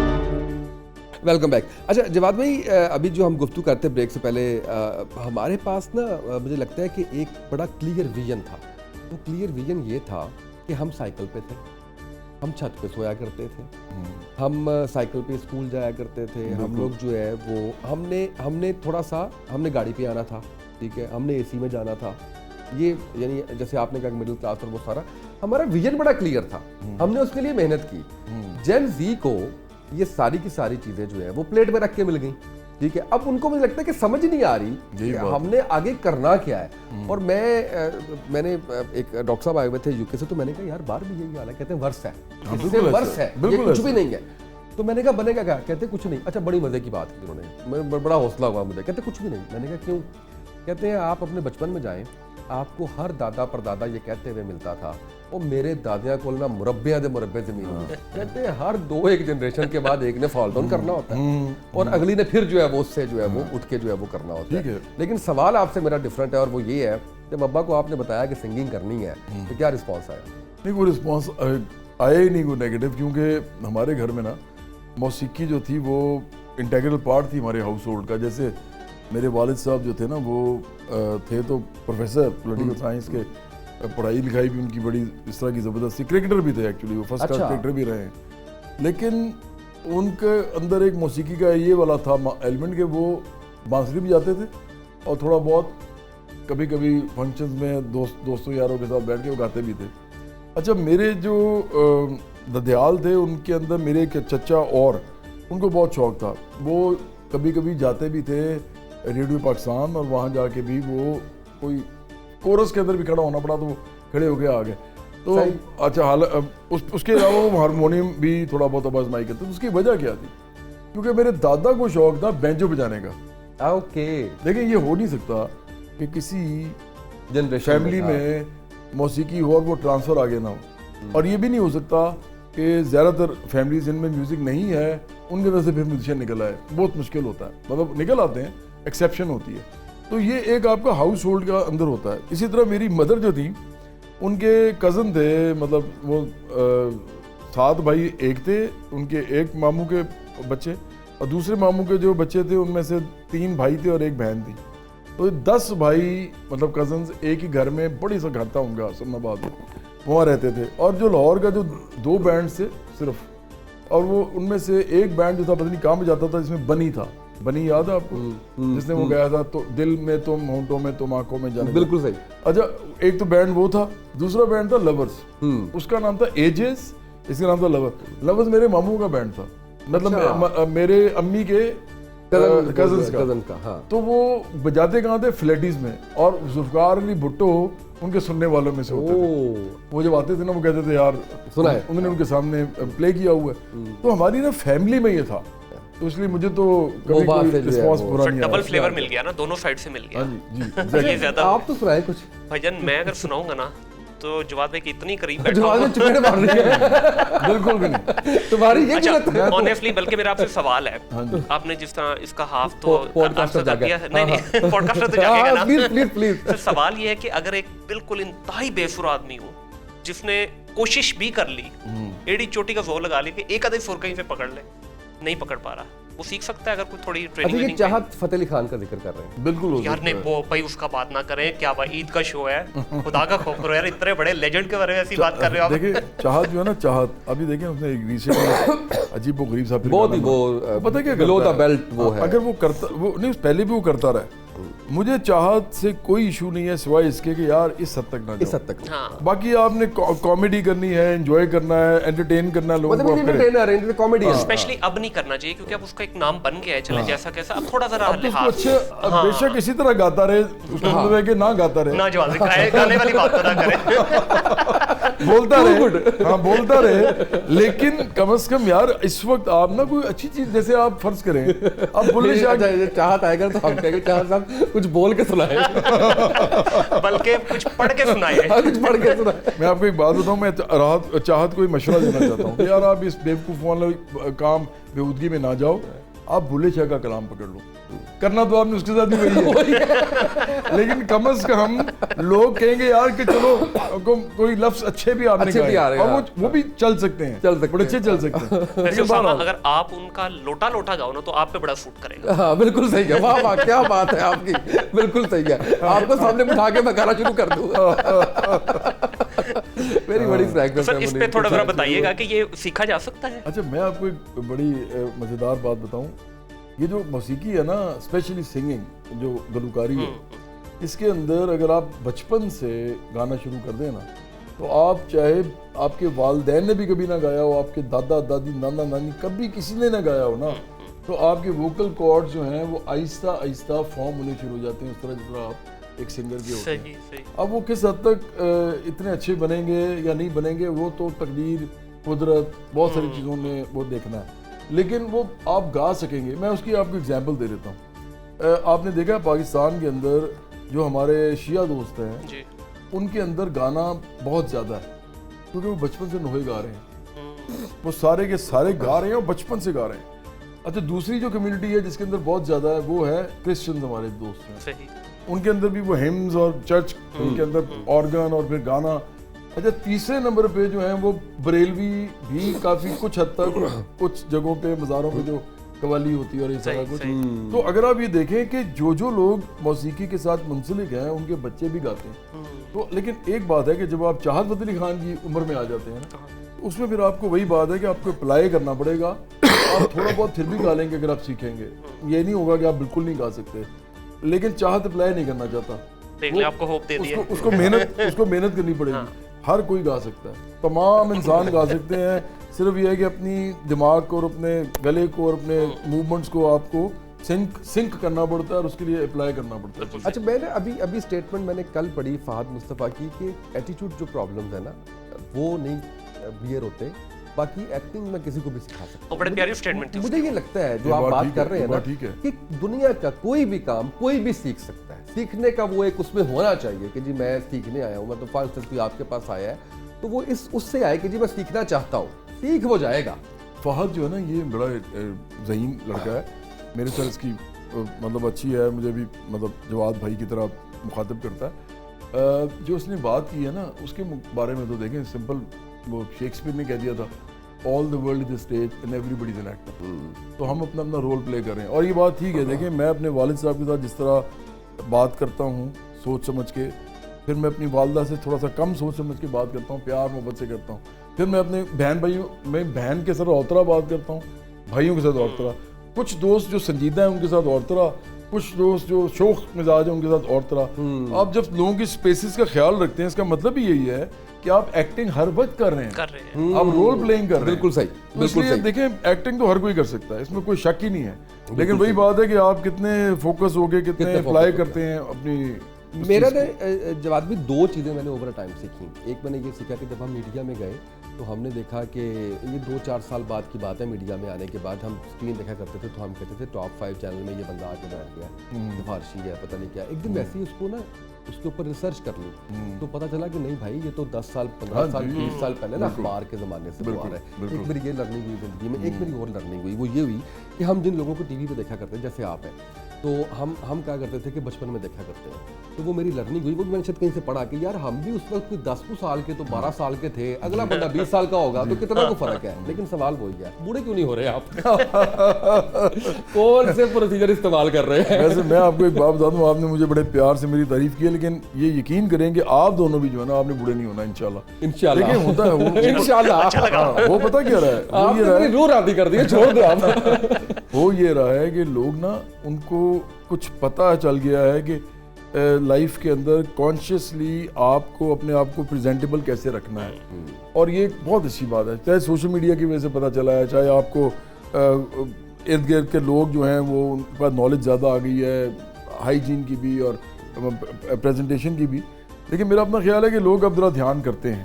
Welcome back. اچھا جواد بھائی, ابھی جو ہم گفتگو کرتے ہیں بریک سے پہلے, ہمارے پاس نا مجھے لگتا ہے کہ ایک بڑا کلیئر ویژن تھا. وہ کلیئر ویژن یہ تھا کہ ہم سائیکل پہ تھے, ہم چھت پہ سویا کرتے تھے, ہم سائیکل پہ اسکول جایا کرتے تھے. ہم لوگ جو ہے وہ ہم نے تھوڑا سا ہم نے گاڑی پہ آنا تھا, ٹھیک ہے, ہم نے اے سی میں جانا تھا. یہ یعنی جیسے آپ نے کہا کہ مڈل کلاس اور وہ سارا, ہمارا ویژن بڑا کلیئر تھا, ہم نے اس کے لیے محنت کی. جین زی کو یہ ساری کی ساری چیزیں جو ہیں وہ پلیٹ میں رکھ کے مل گئیں, ٹھیک ہے. اب ان کو مجھے لگتا ہے کہ سمجھ نہیں آ رہی کہ ہم نے آگے کرنا کیا ہے. اور میں نے ایک ڈاکٹر صاحب آئے ہوئے تھے یو کے سے, تو میں نے کہا یار باہر بھی یہی حال ہے. کہتے ہیں ورس ہے, اس سے ورس ہے, یہ کچھ بھی نہیں ہے. تو میں نے کہا بنے گا کیا؟ کہتے کچھ نہیں. اچھا بڑی مزے کی بات کی انہوں نے, بڑا حوصلہ ہوا مجھے. کہتے کچھ بھی نہیں. میں نے کہا کیوں؟ کہتے ہیں آپ اپنے بچپن میں جائیں, آپ کو ہر دادا پردادا یہ کہتے ہوئے ملتا تھا وہ میرے دادیاں کو نا مربع دے مربع زمین ہوئی. کہتے ہیں ہر 2-1 جنریشن کے بعد ایک نے فال ڈاؤن کرنا ہوتا ہے اور اگلی نے پھر جو ہے وہ اس سے جو ہے وہ اٹھ کے جو ہے وہ کرنا ہوتا ہے. لیکن سوال آپ سے میرا ڈفرینٹ ہے, اور وہ یہ ہے کہ ابا کو آپ نے بتایا کہ سنگنگ کرنی ہے, تو کیا رسپانس آیا؟
نہیں کوئی رسپانس آیا ہی نہیں کوئی نیگیٹو, کیونکہ ہمارے گھر میں نا موسیقی جو تھی وہ انٹیگرل پارٹ تھی ہمارے ہاؤس ہولڈ کا. جیسے میرے والد صاحب جو تھے نا وہ تھے تو پروفیسر پولیٹیکل سائنس کے, پڑھائی لکھائی بھی ان کی بڑی اس طرح کی زبردست تھی. کرکٹر بھی تھے ایکچولی, وہ فرسٹ کلاس کرکٹر بھی رہے ہیں. لیکن ان کے اندر ایک موسیقی کا یہ والا تھا ایلیمنٹ کہ وہ بانسری بھی جاتے تھے اور تھوڑا بہت کبھی کبھی فنکشنز میں دوستوں یاروں کے ساتھ بیٹھ کے وہ گاتے بھی تھے. اچھا میرے جو ددیال تھے ان کے اندر میرے ایک چچا اور ان کو بہت شوق تھا, وہ کبھی کبھی جاتے بھی تھے ریڈیو پاکستان, اور وہاں جا کے بھی وہ کوئی کورس کے اندر بھی کھڑا ہونا پڑا تو وہ کھڑے ہو کے آ گئے. تو اچھا حال اس کے علاوہ وہ ہارمونیم بھی تھوڑا بہت آزمائی کرتے. اس کی وجہ کیا تھی؟ کیونکہ میرے دادا کو شوق تھا بینجو بجانے کا.
اوکے,
لیکن یہ ہو نہیں سکتا کہ کسی فیملی میں موسیقی ہو اور وہ ٹرانسفر آگے نہ ہو. اور یہ بھی نہیں ہو سکتا کہ زیادہ تر فیملیز جن میں میوزک نہیں ہے ان کے اندر سے پھر میوزیشین نکل آئے. بہت مشکل ہوتا ہے, مطلب نکل آتے ہیں, ایکسیپشن ہوتی ہے. تو یہ ایک آپ کا ہاؤس ہولڈ کا اندر ہوتا ہے. اسی طرح میری مدر جو تھی ان کے کزن تھے, مطلب وہ 7 بھائی ایک تھے, ان کے ایک ماموں کے بچے اور دوسرے ماموں کے جو بچے تھے ان میں سے 3 بھائی تھے اور 1 بہن تھی. تو 10 بھائی مطلب کزنز ایک ہی گھر میں, بڑی سا گھر تھا ان کا اسلام آباد میں, وہاں رہتے تھے. اور جو لاہور کا جو 2 بینڈ تھے صرف, اور وہ ان میں سے ایک بینڈ جو تھا پتہ نہیں کہاں پہ جاتا تھا جس میں بنی تھا, بنی یاد ہے آپ کو جس نے وہ گایا تھا تو دل میں تم ہونٹوں میں تم آنکھوں میں جانے.
بالکل صحیح.
اچھا ایک تو بینڈ وہ تھا, دوسرا بینڈ تھا لورز, اس کا نام تھا ایجز, اس کا نام تھا لورز. لورز میرے ماموں کا بینڈ تھا, مطلب میرے امی کے کزنز کا.
ہاں.
تو وہ بجاتے کہاں تھے, فلیٹیز میں, اور ذوالفقار علی بھٹو ان کے سننے والوں میں سے ہوتے تھے. وہ جب آتے تھے نا وہ کہتے تھے یار
سنا ہے,
انہوں نے ان کے سامنے پلے کیا ہوا ہے. تو ہماری نا فیملی میں یہ تھا, تو اس لیے مجھے تو کبھی کوئی رسپانس برا نہیں آیا.
ڈبل فلیور مل گیا نا, دونوں سائیڈ سے مل گیا.
جی
یہ زیادہ
آپ تو سنائیں کچھ
بھجن. میں اگر سناؤں گا نا تو جواد بھائی کی اتنی قریب بیٹھا
جواد
ہوں.
نے چپیٹیں مار رہی ہے.
بالکل بھی نہیں.
تمہاری یہ غلط ہے.
آنیسٹلی بلکہ میرا آپ سے سوال ہے, آپ نے جس طرح اس کا ہاف تو آنسر کر دیا. نہیں پوڈ کاسٹر تو جاگے گا نا.
Please please.
سوال یہ ہے کہ اگر ایک بالکل انتہائی بے سر آدمی ہو جس نے کوشش بھی کر لی, ایڑی چوٹی کا زور لگا لی کہ ایک آدھے سر کہیں سے پکڑ لے, نہیں پکڑ پا رہا, وہ سیکھ سکتا ہے اگر کوئی تھوڑی ٹریننگ.
یہ چاہت فتح علی خان کا ذکر کر رہے ہیں.
بالکل
یار نہیں وہ بھائی اس کا بات نہ کریں. کیا بھائی عید کا شو ہے, خدا کا خوف کرو یار, اتنے بڑے لیجنڈ کے بارے میں ایسی بات کر رہے ہو آپ.
دیکھیں چاہت جو ہے نا, چاہت ابھی دیکھیں اس نے ایک ریسنٹ عجیب و غریب صاحب
بہت ہی وہ
پتہ کیا
بلو دا بیلٹ وہ ہے.
اگر وہ کرتا, وہ نہیں پہلے بھی وہ کرتا رہا. مجھے چاہت سے کوئی ایشو نہیں ہے سوائے اس کے کہ یار اس حد تک نہ
اس حد تک.
باقی آپ نے کامیڈی کرنی ہے, انجوائے کرنا ہے, انٹرٹین کرنا ہے لوگوں کو,
کامیڈی
اسپیشلی اب نہیں کرنا چاہیے کیونکہ اب اس کا ایک نام بن گیا ہے. چلے جیسا کیسا, اب تھوڑا ذرا
اچھا بے شک اسی طرح گاتا رہے, اس کا مطلب ہے کہ نہ گاتا رہے,
نہ جواز گانے والی بات نہ کرے,
بولتا رہے, ہاں بولتا رہے, لیکن کم از کم یار اس وقت آپ نا کوئی اچھی چیز, جیسے آپ فرض کریں آپ بولے
چاہت آئے گا تو ہم کہیں گے چاہت صاحب کچھ بول کے سنائے,
بلکہ کچھ پڑھ کے سنائے.
کچھ پڑھ کے سنائے.
میں آپ کو ایک بات بتاؤں, میں چاہت کوئی مشورہ دینا چاہتا ہوں کہ یار آپ اس بیوقوف والا کام بیہودگی میں نہ جاؤ, آپ بھولے شاہ کا کلام پکڑ لو. کرنا تو آپ نے اس کے ساتھ بھی وہی ہے, لیکن کم از کم لوگ کہیں گے یار کہ چلو کوئی لفظ اچھے بھی آپ نے کہے, اور وہ بھی چل سکتے ہیں, بڑے اچھے چل سکتے ہیں.
اگر آپ ان کا لوٹا لوٹا گاؤ نا تو آپ پہ بڑا سوٹ کرے گا.
ہاں بالکل صحیح ہے. واہ واہ کیا بات ہے آپ کی, بالکل صحیح ہے. آپ کو سامنے بٹھا کے میں گانا شروع کر دوں گا. میری بڑی فرینک
سر, اس پہ تھوڑا ذرا بتائیے گا کہ یہ سیکھا جا سکتا ہے.
اچھا میں آپ کو ایک بڑی مزیدار بات بتاؤں, یہ جو موسیقی ہے نا, اسپیشلی سنگنگ جو گلوکاری ہے, اس کے اندر اگر آپ بچپن سے گانا شروع کر دیں نا, تو آپ چاہے آپ کے والدین نے بھی کبھی نہ گایا ہو, آپ کے دادا دادی نانا نانی کبھی کسی نے نہ گایا ہو نا, تو آپ کے ووکل کارڈ جو ہیں وہ آہستہ آہستہ فارم ہونے شروع ہو جاتے ہیں, اس طرح جس طرح آپ ایک سنگر کے ہوتے ہیں. اب وہ کس حد تک اتنے اچھے بنیں گے یا نہیں بنیں گے وہ تو تقدیر, قدرت, بہت ساری چیزوں میں وہ دیکھنا ہے, لیکن وہ آپ گا سکیں گے. میں اس کی آپ کو اگزامپل دے دیتا ہوں. آپ نے دیکھا پاکستان کے اندر جو ہمارے شیعہ دوست ہیں, ان کے اندر گانا بہت زیادہ ہے کیونکہ وہ بچپن سے نوحے گا رہے ہیں, وہ سارے کے سارے گا رہے ہیں اور بچپن سے گا رہے ہیں. اچھا دوسری جو کمیونٹی ہے جس کے اندر بہت زیادہ ہے وہ ہے کرسچنز, ہمارے دوست ہیں, ان کے اندر بھی وہ ہمز اور چرچ, ان کے اندر آرگن اور پھر گانا. اچھا تیسرے نمبر پہ جو ہیں وہ بریلوی بھی کافی کچھ حد تک کچھ جگہوں پہ مزاروں پہ جو قوالی ہوتی ہے اور یہ سارا کچھ. تو اگر آپ یہ دیکھیں کہ جو لوگ موسیقی کے ساتھ منسلک ہیں ان کے بچے بھی گاتے ہیں. تو لیکن ایک بات ہے کہ جب آپ چاہت فتح علی خان کی عمر میں آ جاتے ہیں نا, اس میں پھر آپ کو وہی بات ہے کہ آپ کو اپلائی کرنا پڑے گا. آپ تھوڑا بہت پھر بھی گا لیں گے اگر آپ سیکھیں گے, یہ نہیں ہوگا کہ آپ بالکل نہیں گا سکتے, لیکن چاہت اپلائی نہیں کرنا چاہتا,
آپ کو ہوپ دے دیا,
اس کو محنت کرنی پڑے گی. ہر کوئی گا سکتا ہے, تمام انسان گا سکتے ہیں, صرف یہ ہے کہ اپنی دماغ کو اور اپنے گلے کو اور اپنے موومنٹس کو آپ کو سنک کرنا پڑتا ہے اور اس کے لیے اپلائی کرنا پڑتا ہے.
اچھا میں نے ابھی اسٹیٹمنٹ میں نے کل پڑھی فہد مصطفیٰ کی کہ ایٹیٹیوڈ جو پرابلمز ہیں نا وہ نہیں بیئر ہوتے, باقی ایکٹنگ میں کسی کو بھی سکھا سکتا ہوں.
بڑے پیاری سٹیٹمنٹ تھی.
مجھے یہ لگتا ہے جو آپ بات کر رہے ہیں نا کہ دنیا کا کوئی بھی کام کوئی بھی سیکھ سکتا ہے, سیکھنے کا وہ ایک اس میں ہونا چاہیے کہ جی میں سیکھنے آیا ہوں. میں تو فار انسٹنس کوئی آپ کے پاس آیا ہے تو وہ اس سے آئے کہ جی میں سیکھنا چاہتا ہوں, سیکھ وہ جائے گا.
فہد جو ہے نا یہ بڑا ذہین لڑکا ہے, میرے ساتھ اس کی مطلب اچھی ہے, مجھے بھی مطلب جواد بھائی کی طرح مخاطب کرتا ہے. جو اس نے بات کی ہے نا اس کے بارے میں تو دیکھیں سمپل, وہ شیکسپیئر نے کہہ دیا تھا all the world is a stage and everybody is an actor. تو ہم اپنا رول پلے کر رہے ہیں, اور یہ بات ٹھیک ہے. دیکھیں میں اپنے والد صاحب کے ساتھ جس طرح بات کرتا ہوں سوچ سمجھ کے, پھر میں اپنی والدہ سے تھوڑا سا کم سوچ سمجھ کے بات کرتا ہوں, پیار محبت سے کرتا ہوں. پھر میں اپنے بہن بھائیوں میں بہن کے ساتھ اور طرح بات کرتا ہوں, بھائیوں کے ساتھ اور طرح. کچھ دوست جو سنجیدہ ہیں ان کے ساتھ اور طرح, کچھ دوست جو شوخ مزاج ہیں ان کے ساتھ اور طرح. آپ جب لوگوں کی سپیسز کا خیال رکھتے ہیں اس کا مطلب ہی یہی ہے کہ آپ ایکٹنگ ہر وقت کر رہے ہیں, آپ رول پلینگ کر رہے ہیں.
بالکل صحیح,
اس لیے دیکھیں ایکٹنگ تو ہر کوئی کر سکتا ہے, اس میں کوئی شک ہی نہیں ہے, لیکن وہی بات ہے کہ آپ کتنے فوکس ہو گئے, کتنے اپلائی کرتے ہیں اپنی.
میرا جواد بھی 2 چیزیں میں نے اوور ٹائم سیکھی. ایک میں نے یہ سیکھا کہ جب ہم میڈیا میں گئے تو ہم نے دیکھا کہ یہ 2-4 سال بعد کی بات ہے, میڈیا میں آنے کے بعد ہم اسکرین دیکھا کرتے تھے تو ہم کہتے تھے ٹاپ 5 چینل میں یہ بندہ آ کے بیٹھ گیا, فارسی ہے پتہ نہیں کیا. ایک دن ویسے ہی اس کو نا اس کے اوپر ریسرچ کر لی تو پتہ چلا کہ نہیں بھائی یہ تو 10 سال 15 سال 20 سال پہلے نا اخبار کے زمانے سے وہ آ رہا ہے. ایک میری یہ لرننگ ہوئی زندگی میں. ایک میری اور لرننگ ہوئی, وہ یہ ہوئی کہ ہم جن لوگوں کو ٹی وی پہ دیکھا کرتے ہیں جیسے آپ ہیں, تو ہم کیا کرتے تھے کہ بچپن میں دیکھا کرتے ہیں, تو وہ میری لرننگ ہوئی. وہ میں نے شاید کہیں سے پڑھا کہ یار ہم بھی اس وقت کوئی 10 سال کے تو 12 سال کے تھے, اگلا بندہ 20 سال کا ہوگا تو کتنا کو فرق ہے. لیکن سوال وہی ہے, بوڑھے کیوں نہیں ہو رہے آپ, کون سے پروسیجر استعمال کر رہے ہیں.
ویسے میں آپ کو ایک بات بتا دوں, آپ نے مجھے بڑے پیار سے میری تعریف کی ہے, لیکن یہ یقین کریں کہ آپ دونوں بھی جو ہے نا آپ نے بوڑھے نہیں ہونا انشاءاللہ. لیکن ہوتا ہے وہ انشاءاللہ, وہ پتہ کیا رہا ہے,
آپ نے میری روح راضی کر دی ہے, چھوڑ دو آپ.
وہ یہ رہا ہے کہ لوگ نا ان کو کچھ پتہ چل گیا ہے کہ لائف کے اندر کانشیسلی آپ کو اپنے آپ کو پریزنٹیبل کیسے رکھنا ہے, اور یہ بہت اچھی بات ہے. چاہے سوشل میڈیا کی وجہ سے پتہ چلا ہے, چاہے آپ کو ارد گرد کے لوگ جو ہیں وہ ان کے پاس نالج زیادہ آ گئی ہے, ہائیجین کی بھی اور پریزنٹیشن کی بھی. لیکن میرا اپنا خیال ہے کہ لوگ اب ذرا دھیان کرتے ہیں.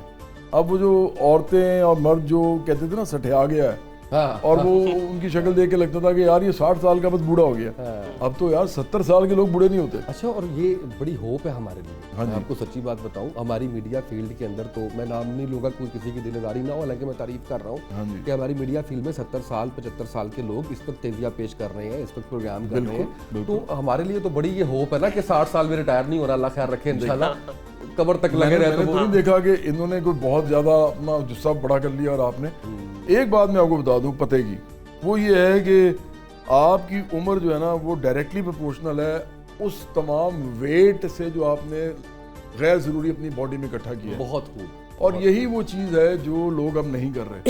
اب وہ جو عورتیں اور مرد جو کہتے تھے نا سٹھیا گیا ہے, اور وہ ان کی شکل دیکھ کے لگتا تھا کہ یار یہ 60 سال کا بس بوڑھا ہو گیا. اب تو یار 70 سال کے لوگ بوڑھے نہیں ہوتے.
اچھا, اور یہ بڑی ہوپ ہے ہمارے لیے. میں آپ کو سچی بات بتاؤں, ہماری میڈیا فیلڈ کے اندر تو میں نام نہیں لوں گا, کوئی کسی کی دل داری نہ ہو, حالانکہ میں تعریف کر رہا ہوں کہ ہماری میڈیا فیلڈ میں 70 سال 75 سال کے لوگ اس وقت تیزیاں پیش کر رہے ہیں, اس وقت پروگرام کر رہے ہیں. تو ہمارے لیے تو بڑی یہ ہوپ ہے نا کہ 60 سال میں ریٹائر نہیں ہو رہا, اللہ خیر رکھے انشاءاللہ, قبر تک لگے رہے.
میں نے تو نہیں دیکھا کہ انہوں نے کوئی بہت زیادہ اپنا جسہ بڑا کر لیا. اور آپ نے ایک بات میں آپ کو بتا دوں پتے کی, وہ یہ ہے کہ آپ کی عمر جو ہے نا وہ ڈائریکٹلی پروپورشنل ہے اس تمام ویٹ سے جو آپ نے غیر ضروری اپنی باڈی میں اکٹھا کیا ہے.
بہت خوب.
اور یہی وہ چیز ہے جو لوگ اب نہیں کر رہے.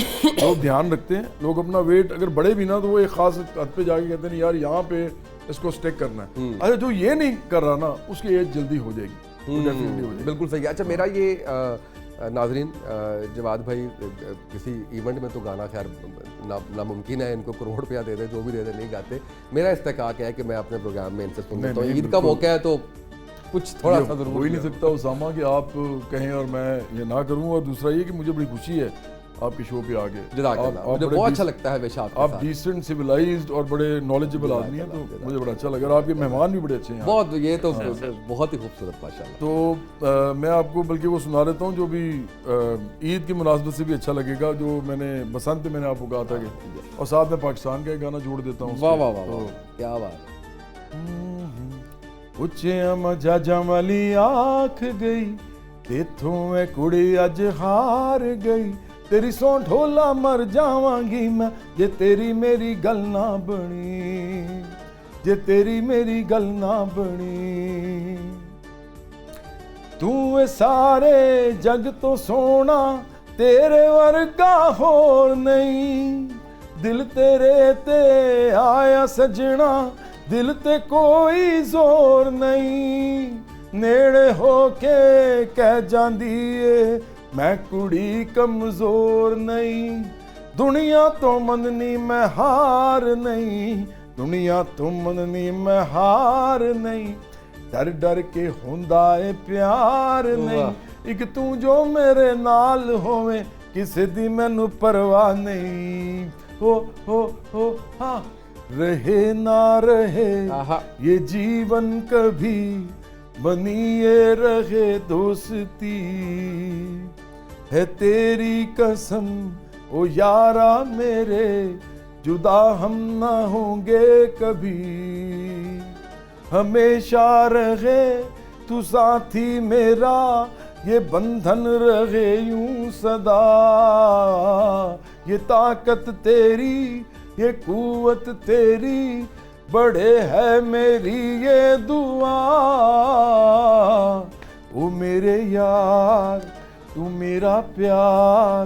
لوگ دھیان رکھتے ہیں, لوگ اپنا ویٹ اگر بڑے بھی نا تو وہ ایک خاص حد پہ جا کے کہتے ہیں یار یہاں پہ اس کو سٹیک کرنا ہے. اچھا, جو یہ نہیں کر رہا نا اس کی ایج جلدی ہو جائے گی.
بالکل صحیح. اچھا, میرا یہ ناظرین جواد بھائی کسی ایونٹ میں تو گانا خیر ناممکن ہے, ان کو کروڑ روپیہ دے دے, جو بھی دے دے, نہیں گاتے. میرا استحقاق ہے کہ میں اپنے پروگرام میں ان سے سن لیتا ہوں. عید کا موقع ہے تو کچھ تھوڑا سا ضرور.
ہو ہی نہیں سکتا اسامہ کہ آپ کہیں اور میں یہ نہ کروں. اور دوسرا یہ کہ مجھے بڑی خوشی ہے آپ کی شو پہ آ کے.
مجھے بہت اچھا لگتا ہے ہمیشہ
آپ ڈیسنٹ سویلائزڈ اور بڑے نالجبل آدمی ہیں, تو مجھے بڑا اچھا لگا. اور آپ کے مہمان بھی بڑے اچھے ہیں.
بہت, یہ تو بہت ہی خوبصورت ماشاءاللہ.
تو میں آپ کو بلکہ وہ سنا دیتا ہوں جو بھی عید کی مناسبت سے بھی اچھا لگے گا, جو میں نے بسنت میں نے آپ کو کہا تھا کہ, اور ساتھ میں پاکستان کا ایک گانا جوڑ دیتا ہوں.
واہ واہ واہ, کیا بات.
اچھے مجاجاں والی آنکھ گئی تیتھوں اے کڑی اج ہار گئی, تیری سو ڈھولا مر جاواں گی میں جے تیری میری گل نہ بنی, جے تیری میری گل نہ بنی. تو اے سارے جگ تو سونا تیرے ورگا ہور نہیں, دل تیرے تے آیا سجنا دل تے کوئی زور نہیں. نیڑے ہو کے کہہ جاندی اے میں کڑی کمزور نہیں, دنیا تو مننی میں ہار نہیں, دنیا تو مننی میں ہار نہیں, ڈر ڈر کے ہوندا اے پیار نہیں, ایک تو جو میرے نال ہوویں کسے دی مینوں پرواہ نہیں. ہو ہاں رہے نہ رہے یہ جیون کبھی بنیے رہے دوستی, ہے تیری قسم او یارا میرے جدا ہم نہ ہوں گے کبھی, ہمیشہ رہے تو ساتھی میرا یہ بندھن رہے یوں صدا, یہ طاقت تیری یہ قوت تیری بڑے ہے میری یہ دعا. او میرے یار تو میرا پیار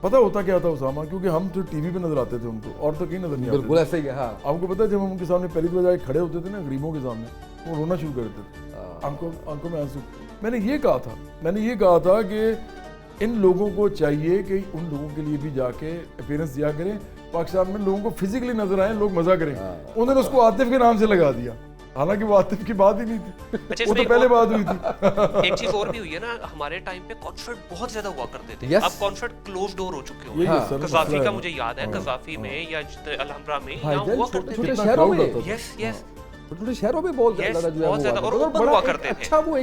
پتہ ہوتا کیا تھا اسامہ, کیونکہ ہم جو ٹی وی پہ نظر آتے تھے ان کو, اور تو کہیں نظر نہیں آتے.
بالکل ایسا ہی ہے. ہاں
آپ کو پتہ ہے جب ہم ان کے سامنے پہلی بار کھڑے ہوتے تھے نا غریبوں کے سامنے, وہ رونا شروع کر دیتے تھے, آنکھوں میں آنسو. میں نے یہ کہا تھا کہ ان لوگوں کو چاہیے کہ ان لوگوں کے لیے بھی جا کے اپیرنس دیا کریں پاکستان میں, لوگوں کو فزیکلی نظر آئیں, لوگ مزہ کریں. انہوں نے اس کو عاطف کے نام سے لگا دیا, حالانکہ وہ عاطف کی بات ہی نہیں تھی, وہ تو پہلے بات ہوئی تھی.
ایک چیز اور بھی ہوئی ہے نا, ہمارے ٹائم پہ کانسرٹ بہت زیادہ ہوا کرتے تھے, اب کانسرٹ کلوز ڈور ہو چکے ہیں. قذافی کا مجھے یاد ہے, قذافی میں یا الحمرا میں ہوا کرتے تھے
شہروں میں.
یس یس
چھوٹے شہروں میں بہت زیادہ جو ہے
اور بڑا کرتے تھے.
اچھا وہ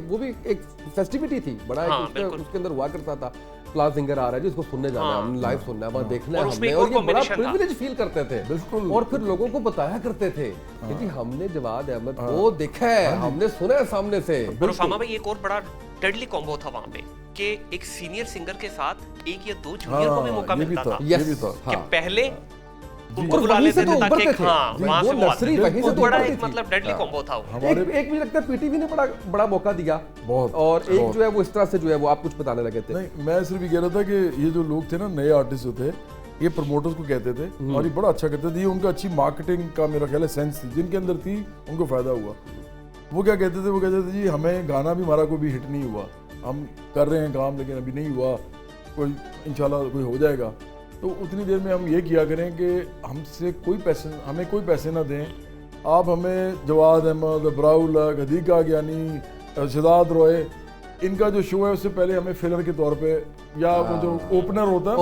وہ بھی ایک فیسٹیوٹی تھی, بڑا اس کے اندر ہوا کرتا تھا. فلاں سنگر آ رہا ہے جس کو سننے جانا ہے, ہم نے لائیو سننا ہے, وہاں دیکھنا ہے ہم نے, اور یہ بڑا پریویلیج فیل کرتے تھے. اور پھر لوگوں کو بتایا کرتے تھے کہ جی ہم نے جواد احمد کو دیکھا ہے, ہم نے سنا ہے سامنے سے.
اور اسامہ بھائی ایک اور بڑا ڈیڈلی کامبو تھا وہاں پہ کہ ایک سینئر سنگر کے ساتھ ایک یا دو جونیئر کو بھی موقع ملتا تھا کہ پہلے
وہیں سے تو ابھرتے تھے. وہ نرسری وہیں سے تو
بڑا ایک مطلب ڈیڈلی کامبو تھا.
ایک مجھے لگتا ہے پی ٹی وی نے بڑا موقع دیا, اور ایک جو ہے وہ اس طرح سے جو ہے وہ آپ کچھ بتانے لگے تھے.
نہیں, میں صرف یہ کہہ رہا تھا کہ یہ جو لوگ تھے نا, نئے آرٹسٹ جو تھے, یہ پروموٹرز کو کہتے تھے اور یہ بڑا اچھا کرتے تھے. یہ ان کا اچھی مارکیٹنگ کا میرا خیال ہے سینس تھی, جن کے اندر تھی ان کو فائدہ ہوا. وہ کیا کہتے تھے, وہ کہتے تھے جی ہمیں گانا بھی ہمارا کوئی بھی ہٹ نہیں ہوا, ہم کر رہے ہیں کام لیکن ابھی نہیں ہوا, کوئی انشاءاللہ کوئی ہو جائے گا. تو اتنی دیر میں ہم یہ کیا کریں کہ ہمیں کوئی پیسے نہ دیں, آپ ہمیں جواد احمد, براؤل, حدیقہ گیانی, شہزاد روئے, ان کا جو شو ہے اس سے پہلے ہمیں فلر کے طور پہ یا وہ جو اوپنر ہوتا ہے,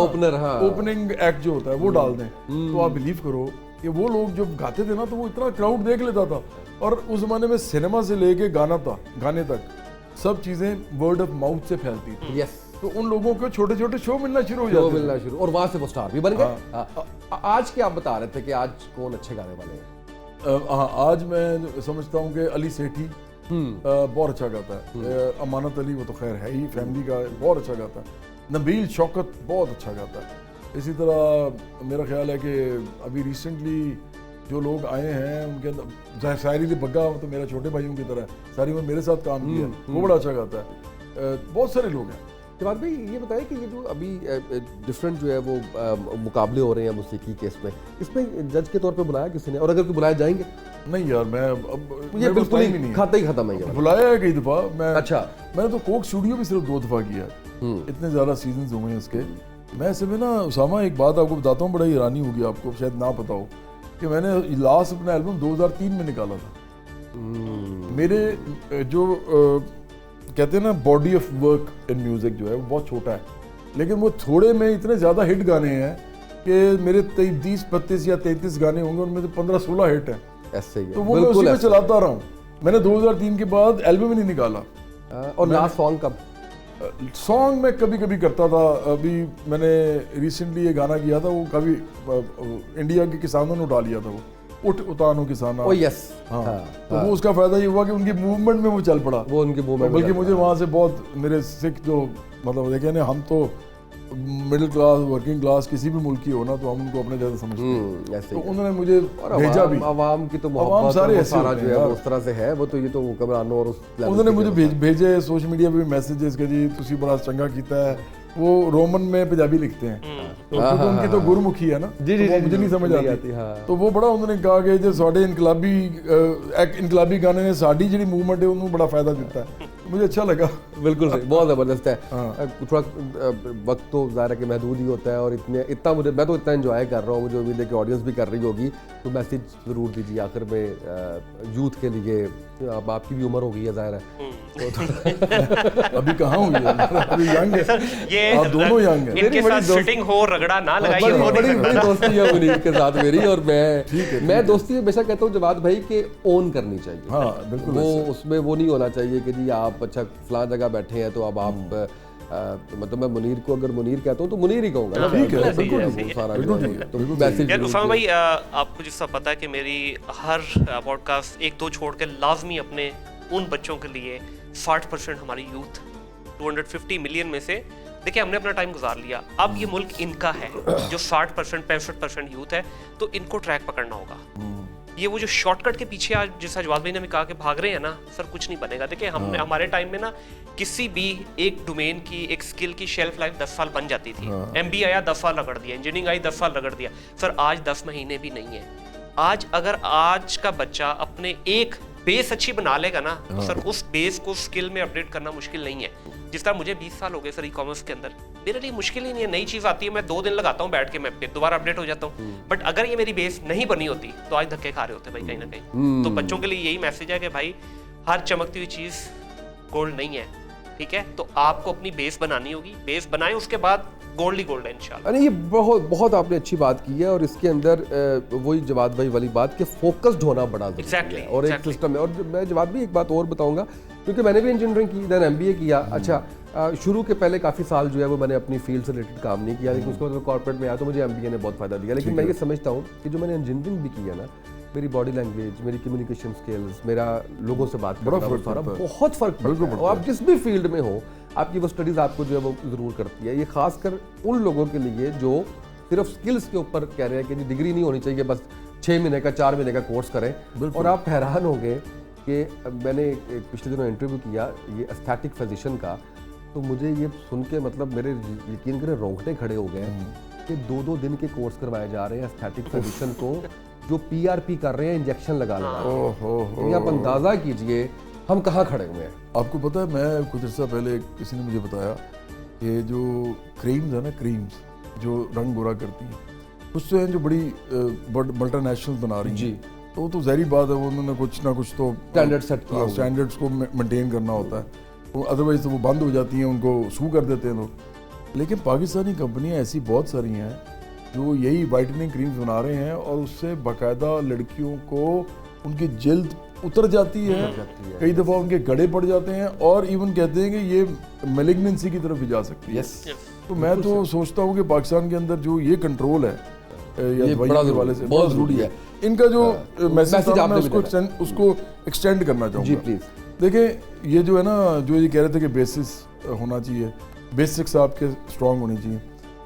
اوپننگ ایکٹ جو ہوتا ہے وہ ڈال دیں. تو آپ بلیو کرو کہ وہ لوگ جب گاتے تھے نا تو وہ اتنا کراؤڈ دیکھ لیتا تھا. اور اس زمانے میں سنیما سے لے کے گانے تک سب چیزیں ورڈ آف ماؤتھ سے پھیلتی تھی. تو ان لوگوں کو چھوٹے چھوٹے شو ملنا شروع ہو جاتے,
اور وہاں سے وہ سٹار بھی بن گئے. آج کیا آپ بتا رہے تھے کہ آج کون اچھے گانے والے ہیں؟
ہاں, آج میں سمجھتا ہوں کہ علی سیٹھی بہت اچھا گاتا ہے, امانت علی وہ تو خیر ہے ہی فیملی کا, بہت اچھا گاتا ہے. نبیل شوکت بہت اچھا گاتا ہے. اسی طرح میرا خیال ہے کہ ابھی ریسنٹلی جو لوگ آئے ہیں ان کے اندر شاعری علی بگا تو میرا چھوٹے بھائیوں کی طرح ساری عمر میرے ساتھ کام کیا, وہ بڑا اچھا گاتا ہے. بہت سارے لوگ ہیں.
جواد بھائی یہ بتائیں کہ یہ جو ابھی ڈفرینٹ جو ہے وہ مقابلے ہو رہے ہیں موسیقی کے, اس میں جج کے طور پہ بلایا کسی نے, اور اگر کوئی بلائے جائیں گے؟
نہیں یار, میں
یہ بالکل ہی کھاتا ہی ختم ہے.
بلایا ہے کئی دفعہ.
اچھا,
میں نے تو کوک اسٹوڈیو بھی صرف 2 دفعہ کیا ہے, اتنے زیادہ سیزنز ہوئے ہیں اس کے. میں ایسے میں نا اسامہ ایک بات آپ کو بتاتا ہوں, بڑا حیرانی ہوگی آپ کو, شاید نہ پتا ہو, کہ میں نے لاسٹ اپنا البم 2003 میں نکالا تھا. میرے جو کہتے ہیں نا body of work in music جو ہے وہ بہت چھوٹا ہے, لیکن وہ تھوڑے میں اتنے زیادہ ہٹ گانے ہیں کہ میرے 30 32 یا 33 گانے ہوں گے, ان میں سے 15 16 ہٹ ہیں.
ایسے ہی
تو وہ میں اسی میں چلاتا رہا ہوں. میں نے 2003 کے بعد البم ہی نہیں نکالا.
اور لاسٹ سانگ کب؟
سانگ میں کبھی کبھی کرتا تھا. ابھی میں نے ریسنٹلی یہ گانا کیا تھا, وہ کبھی انڈیا کے کسانوں نے اٹھا لیا تھا, وہ اٹھ اتانو کسانہ. ہاں, تو وہ اس کا فائدہ یہ ہوا کہ ان کی موومنٹ میں وہ چل پڑا,
وہ ان کی موومنٹ.
بلکہ مجھے وہاں سے بہت میرے سکھ جو مطلب دیکھیں نا, ہم تو مڈل کلاس ورکنگ کلاس کسی بھی ملک کی ہو نا, تو ہم ان کو اپنے جیسا سمجھتے ہیں. تو انہوں نے مجھے بھیجا بھی,
عوام کی تو محبت سارا جو ہے اس طرح سے ہے, وہ تو یہ تو حکمرانوں اور
انہوں نے مجھے بھیجے سوشل میڈیا پہ بھی میسیجز کہ جی تسی بڑا چنگا کیتا ہے. وہ رومن میں پنجابی لکھتے ہیں, کیونکہ ان کی تو گرمکھی ہے نا, مجھے نہیں سمجھ آتی. تو وہ بڑا انہوں نے کہا کہ جو ساڈے انقلابی گانے نے ساڈی جڑی موومنٹ ہے انہوں بڑا فائدہ دیتا ہے. مجھے اچھا لگا.
بالکل صحیح, بہت زبردست ہے. تھوڑا وقت تو ظاہر ہے کہ محدود ہی ہوتا ہے, اور اتنا مجھے میں تو اتنا انجوائے کر رہا ہوں, مجھے امید ہے کہ آڈینس بھی کر رہی ہوگی. تو میسیج ضرور دیجیے آخر میں یوتھ کے لیے. اب آپ کی بھی عمر ہو گئی ہے ظاہر ہے,
ابھی کہاں ہوئی ہے, ابھی ینگ ہے, آپ دونوں ینگ ہیں.
ان کے ساتھ سٹنگ ہو رگڑا نہ لگائیے.
بڑی دوستی ہے منیر کے ساتھ میری, اور میں دوستی ہمیشہ کہتا ہوں جواد بھائی کہ اون کرنی چاہیے.
ہاں بالکل,
وہ اس میں وہ نہیں ہونا چاہیے کہ جی آپ اچھا فلاں جگہ بیٹھے ہیں تو اب آپ مطلب میں منیر کو اگر منیر کہتا ہوں تو منیر ہی کہوں گا.
ٹھیک ہے,
بالکل. اسامہ بھائی آپ کو جس طرح پتا ہے کہ میری ہر پوڈ کاسٹ 1-2 چھوڑ کے لازمی اپنے ان بچوں کے لیے 60% ہماری یوتھ 250 ملین میں سے, دیکھیں ہم نے اپنا ٹائم گزار لیا, اب یہ ملک ان کا ہے جو 60% 65% یوتھ ہے, تو ان کو ٹریک پکڑنا ہوگا. یہ وہ جو شارٹ کٹ کے پیچھے آج جیسا جواز بھائی نے کہا کہ بھاگ رہے ہیں نا سر, کچھ نہیں بنے گا. دیکھیں ہم نے ہمارے ٹائم میں نا کسی بھی ایک ڈومین کی ایک اسکل کی شیلف لائف 10 سال بن جاتی تھی. ایم بی آیا 10 سال رگڑ دیا, انجینئرنگ آئی 10 سال رگڑ دیا. سر آج 10 مہینے بھی نہیں ہے. آج اگر آج کا بچہ اپنے ایک بیس اچھی بنا لے گا نا سر, اس بیس کو اسکل میں اپڈیٹ کرنا مشکل نہیں ہے. جس طرح مجھے 20 سال ہو گئے سر ای کامرس کے اندر, میرے لیے مشکل ہی نہیں ہے. نئی چیز آتی ہے میں 2 دن لگاتا ہوں بیٹھ کے, میں دوبارہ اپڈیٹ ہو جاتا ہوں. بٹ اگر یہ میری بیس نہیں بنی ہوتی تو آج دھکے کھا رہے ہوتے بھائی کہیں نہ کہیں. تو بچوں کے لیے یہی میسج ہے کہ بھائی ہر چمکتی ہوئی چیز گولڈ نہیں ہے, ٹھیک ہے. تو آپ کو اپنی بیس بنانی ہوگی, بیس بنائیں, اس کے بعد گولڈ ہی گولڈ ہے انشاءاللہ.
یہ بہت آپ نے اچھی بات کی ہے, اور اس کے اندر وہی جواد بھائی والی بات کہ فوکسڈ ہونا بڑا ضروری ہے, اور ایک سسٹم ہے. اور میں جواد بھی ایک بات اور بتاؤں گا, کیونکہ میں نے بھی انجینئرنگ کی, دین ایم بی اے کیا. اچھا شروع کے پہلے کافی سال جو ہے وہ میں نے اپنی فیلڈ سے ریلیٹڈ کام نہیں کیا, لیکن اس کے بعد کارپوریٹ میں آیا تو مجھے ایم بی اے نے بہت فائدہ دیا. لیکن میں یہ سمجھتا ہوں کہ جو میں نے انجینئرنگ بھی کیا نا, میری باڈی لینگویج, میری کمیونیکیشن اسکلز, میرا لوگوں سے بات کرنا, بہت فرق پڑتا ہے. اور آپ جس بھی فیلڈ میں ہو, آپ کی وہ اسٹڈیز آپ کو جو ہے وہ ضرور کرتی ہے. یہ خاص کر ان لوگوں کے لیے جو صرف اسکلس کے اوپر کہہ رہے ہیں کہ ڈگری نہیں ہونی چاہیے, بس 6 مہینے کا 4 مہینے کا کورس کریں. اور آپ حیران ہوں گے کہ میں نے پچھلے دنوں انٹرویو کیا یہ استھیٹک فزیشین کا, تو مجھے یہ سن کے مطلب میرے یقین کریں رونگٹے کھڑے ہو گئے کہ 2 دن کے کورس کروائے جا رہے ہیں استھیٹک فزیشین کو, جو پی آر پی کر رہے ہیں, انجیکشن لگا لگا. آپ اندازہ کیجئے ہم کہاں کھڑے ہوئے ہیں.
آپ کو پتہ ہے, میں کچھ عرصہ پہلے کسی نے مجھے بتایا کہ جو کریمز ہیں نا, کریمز جو رنگ گورا کرتی ہیں, کچھ تو ہیں جو بڑی ملٹی نیشنل بنا رہی ہیں. جی, تو وہ تو ظاہری بات ہے, انہوں نے کچھ نہ کچھ تو
اسٹینڈرڈ سیٹ کیا,
اسٹینڈرڈس کو مینٹین کرنا ہوتا ہے, ادروائز تو وہ بند ہو جاتی ہیں, ان کو سو کر دیتے ہیں لوگ. لیکن پاکستانی کمپنیاں ایسی بہت ساری ہیں جو یہی وائٹننگ کریمز بنا رہے ہیں, اور اس سے باقاعدہ لڑکیوں کو ان کی جلد اتر جاتی ہے, کئی دفعہ ان کے گڑے پڑ جاتے ہیں, اور ایون کہتے ہیں کہ یہ میلیگننسی کی طرف بھی جا سکتی ہے. تو میں تو سوچتا ہوں کہ پاکستان کے اندر جو یہ کنٹرول ہے یا دوائیوں کے حوالے سے بہت ضروری ہے. ان کا جو میسج تھا میں اس کو ایکسٹینڈ کرنا چاہوں گا. پلیز دیکھیں, یہ جو ہے نا, جو یہ کہہ رہے تھے کہ بیسس ہونا چاہیے, بیسکس آپ کے اسٹرانگ ہونے چاہیے.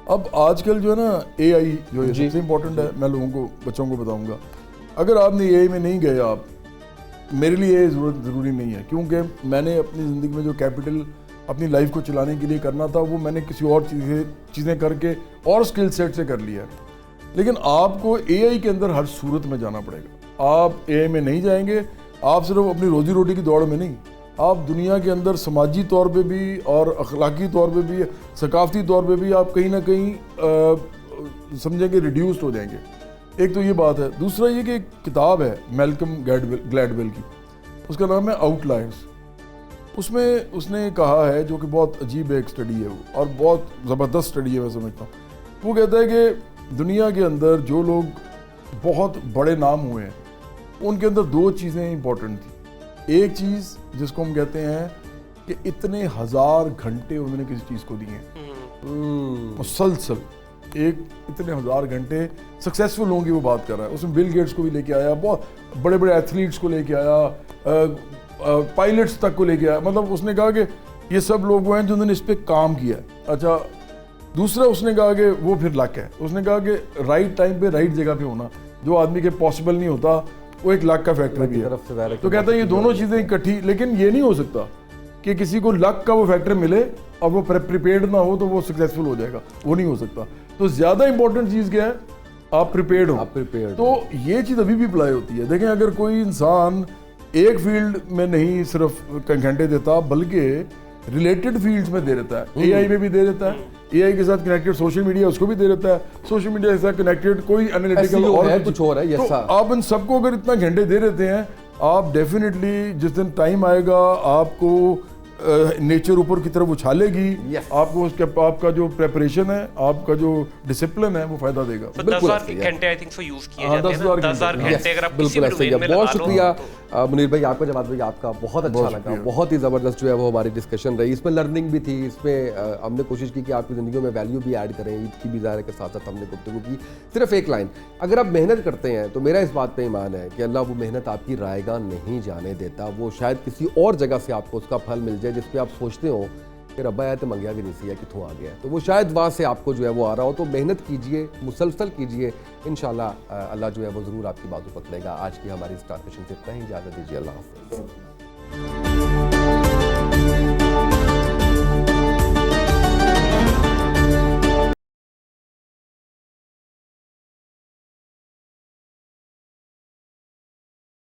اب آج کل جو ہے نا اے آئی جو ہے سب سے امپورٹنٹ ہے. میں لوگوں کو, بچوں کو بتاؤں گا, اگر آپ نے اے آئی میں نہیں گئے, آپ, میرے لیے یہ ضروری نہیں ہے, کیونکہ میں نے اپنی زندگی میں جو کیپٹل اپنی لائف کو چلانے کے لیے کرنا تھا وہ میں نے کسی اور چیزیں کر کے اور اسکل سیٹ سے کر لیا ہے. لیکن آپ کو اے آئی کے اندر ہر صورت میں جانا پڑے گا. آپ اے آئی میں نہیں جائیں گے, آپ صرف اپنی روزی روٹی کی دوڑ میں نہیں, آپ دنیا کے اندر سماجی طور پہ بھی اور اخلاقی طور پہ بھی, ثقافتی طور پہ بھی آپ کہیں نہ کہیں سمجھیں کہ ریڈیوسڈ ہو جائیں گے. ایک تو یہ بات ہے. دوسرا یہ کہ ایک کتاب ہے میلکم گلیڈویل کی, اس کا نام ہے آؤٹ لائرز. اس میں اس نے کہا ہے, جو کہ بہت عجیب ایک اسٹڈی ہے وہ, اور بہت زبردست اسٹڈی ہے میں سمجھتا ہوں. وہ کہتا ہے کہ دنیا کے اندر جو لوگ بہت بڑے نام ہوئے ہیں, ان کے اندر 2 چیزیں امپورٹنٹ تھیں. ایک چیز جس کو ہم کہتے ہیں کہ اتنے 1000 گھنٹے انہوں نے کسی چیز کو دیے ہیں مسلسل, ایک اتنے 1000 گھنٹے سکسیسفل ہوں گی وہ بات کر رہا ہے. اس میں بل گیٹس کو بھی لے کے آیا, بہت بڑے بڑے ایتھلیٹس کو لے کے آیا, پائلٹس تک کو لے کے آیا. مطلب اس نے کہا کہ یہ سب لوگ وہ ہیں جنہوں نے اس پہ کام کیا ہے. اچھا, دوسرا اس نے کہا کہ وہ پھر لک ہے. اس نے کہا کہ رائٹ ٹائم پہ رائٹ جگہ پہ ہونا جو آدمی کے پاسبل نہیں ہوتا, وہ ایک لک کا فیکٹر بھی ہے. تو کہتا ہے یہ دونوں چیزیں اکٹھی, لیکن یہ نہیں ہو سکتا کہ کسی کو لک کا وہ فیکٹر ملے اور وہ پریپیئرڈ نہ ہو تو وہ سکسیسفل ہو جائے گا, وہ نہیں ہو سکتا. تو زیادہ امپورٹنٹ چیز کیا ہے, آپ پریپیئرڈ ہو. تو یہ چیز ابھی بھی اپلائی ہوتی ہے. دیکھیں, اگر کوئی انسان ایک فیلڈ میں نہیں صرف گھنٹے دیتا بلکہ ریلیٹڈ فیلڈز میں دے دیتا ہے, اے آئی میں بھی دے دیتا ہے, اے آئی کے ساتھ کنیکٹڈ سوشل میڈیا اس کو بھی دے دیتا ہے, سوشل میڈیا کے ساتھ کنیکٹڈ کوئی انالیٹیکل اور کچھ اور ہے, تو آپ ان سب کو اگر اتنا گھنٹے دے دیتے ہیں, آپ ڈیفینیٹلی جس دن ٹائم آئے گا آپ کو نیچر اوپر کی طرف اچھالے گی, آپ کو اس کے, آپ کا جو پریپریشن ہے, آپ کا جو ڈسپلن ہے وہ فائدہ دے گا.
10,000 گھنٹے آئی تھنک سو یوز کیے جاتے ہیں, 10,000 گھنٹے اگر آپ کسی بھی ڈومین میں لگا لو.
بہت شکریہ منیر بھائی آپ کا, جواد بھائی آپ کا بہت اچھا لگا, بہت ہی زبردست جو ہے وہ ہماری ڈسکشن رہی. اس میں لرننگ بھی تھی, اس میں ہم نے کوشش کی کہ آپ کی زندگیوں میں ویلیو بھی ایڈ کریں. عید کی بھی ظاہر ہے کے ساتھ ساتھ ہم نے گفتگو کی. صرف ایک لائن, اگر آپ محنت کرتے ہیں تو میرا اس بات پہ ایمان ہے کہ اللہ وہ محنت آپ کی رائے گاہ نہیں جانے دیتا. وہ شاید کسی اور جگہ سے آپ کو اس کا پھل مل جائے جس پہ آپ سوچتے ہو کہ ربا ہے تو منگیا بھی نہیں سی ہے کتوں آ گیا ہے، تو وہ شاید وہاں سے آپ کو جو ہے وہ آ رہا ہو. تو محنت کیجئے، مسلسل کیجئے، انشاءاللہ اللہ جو ہے وہ ضرور آپ کی باتوں پکڑے گا. آج کی ہماری اسٹار فیشن سے اتنا ہی، اجازت دیجیے، اللہ حافظ.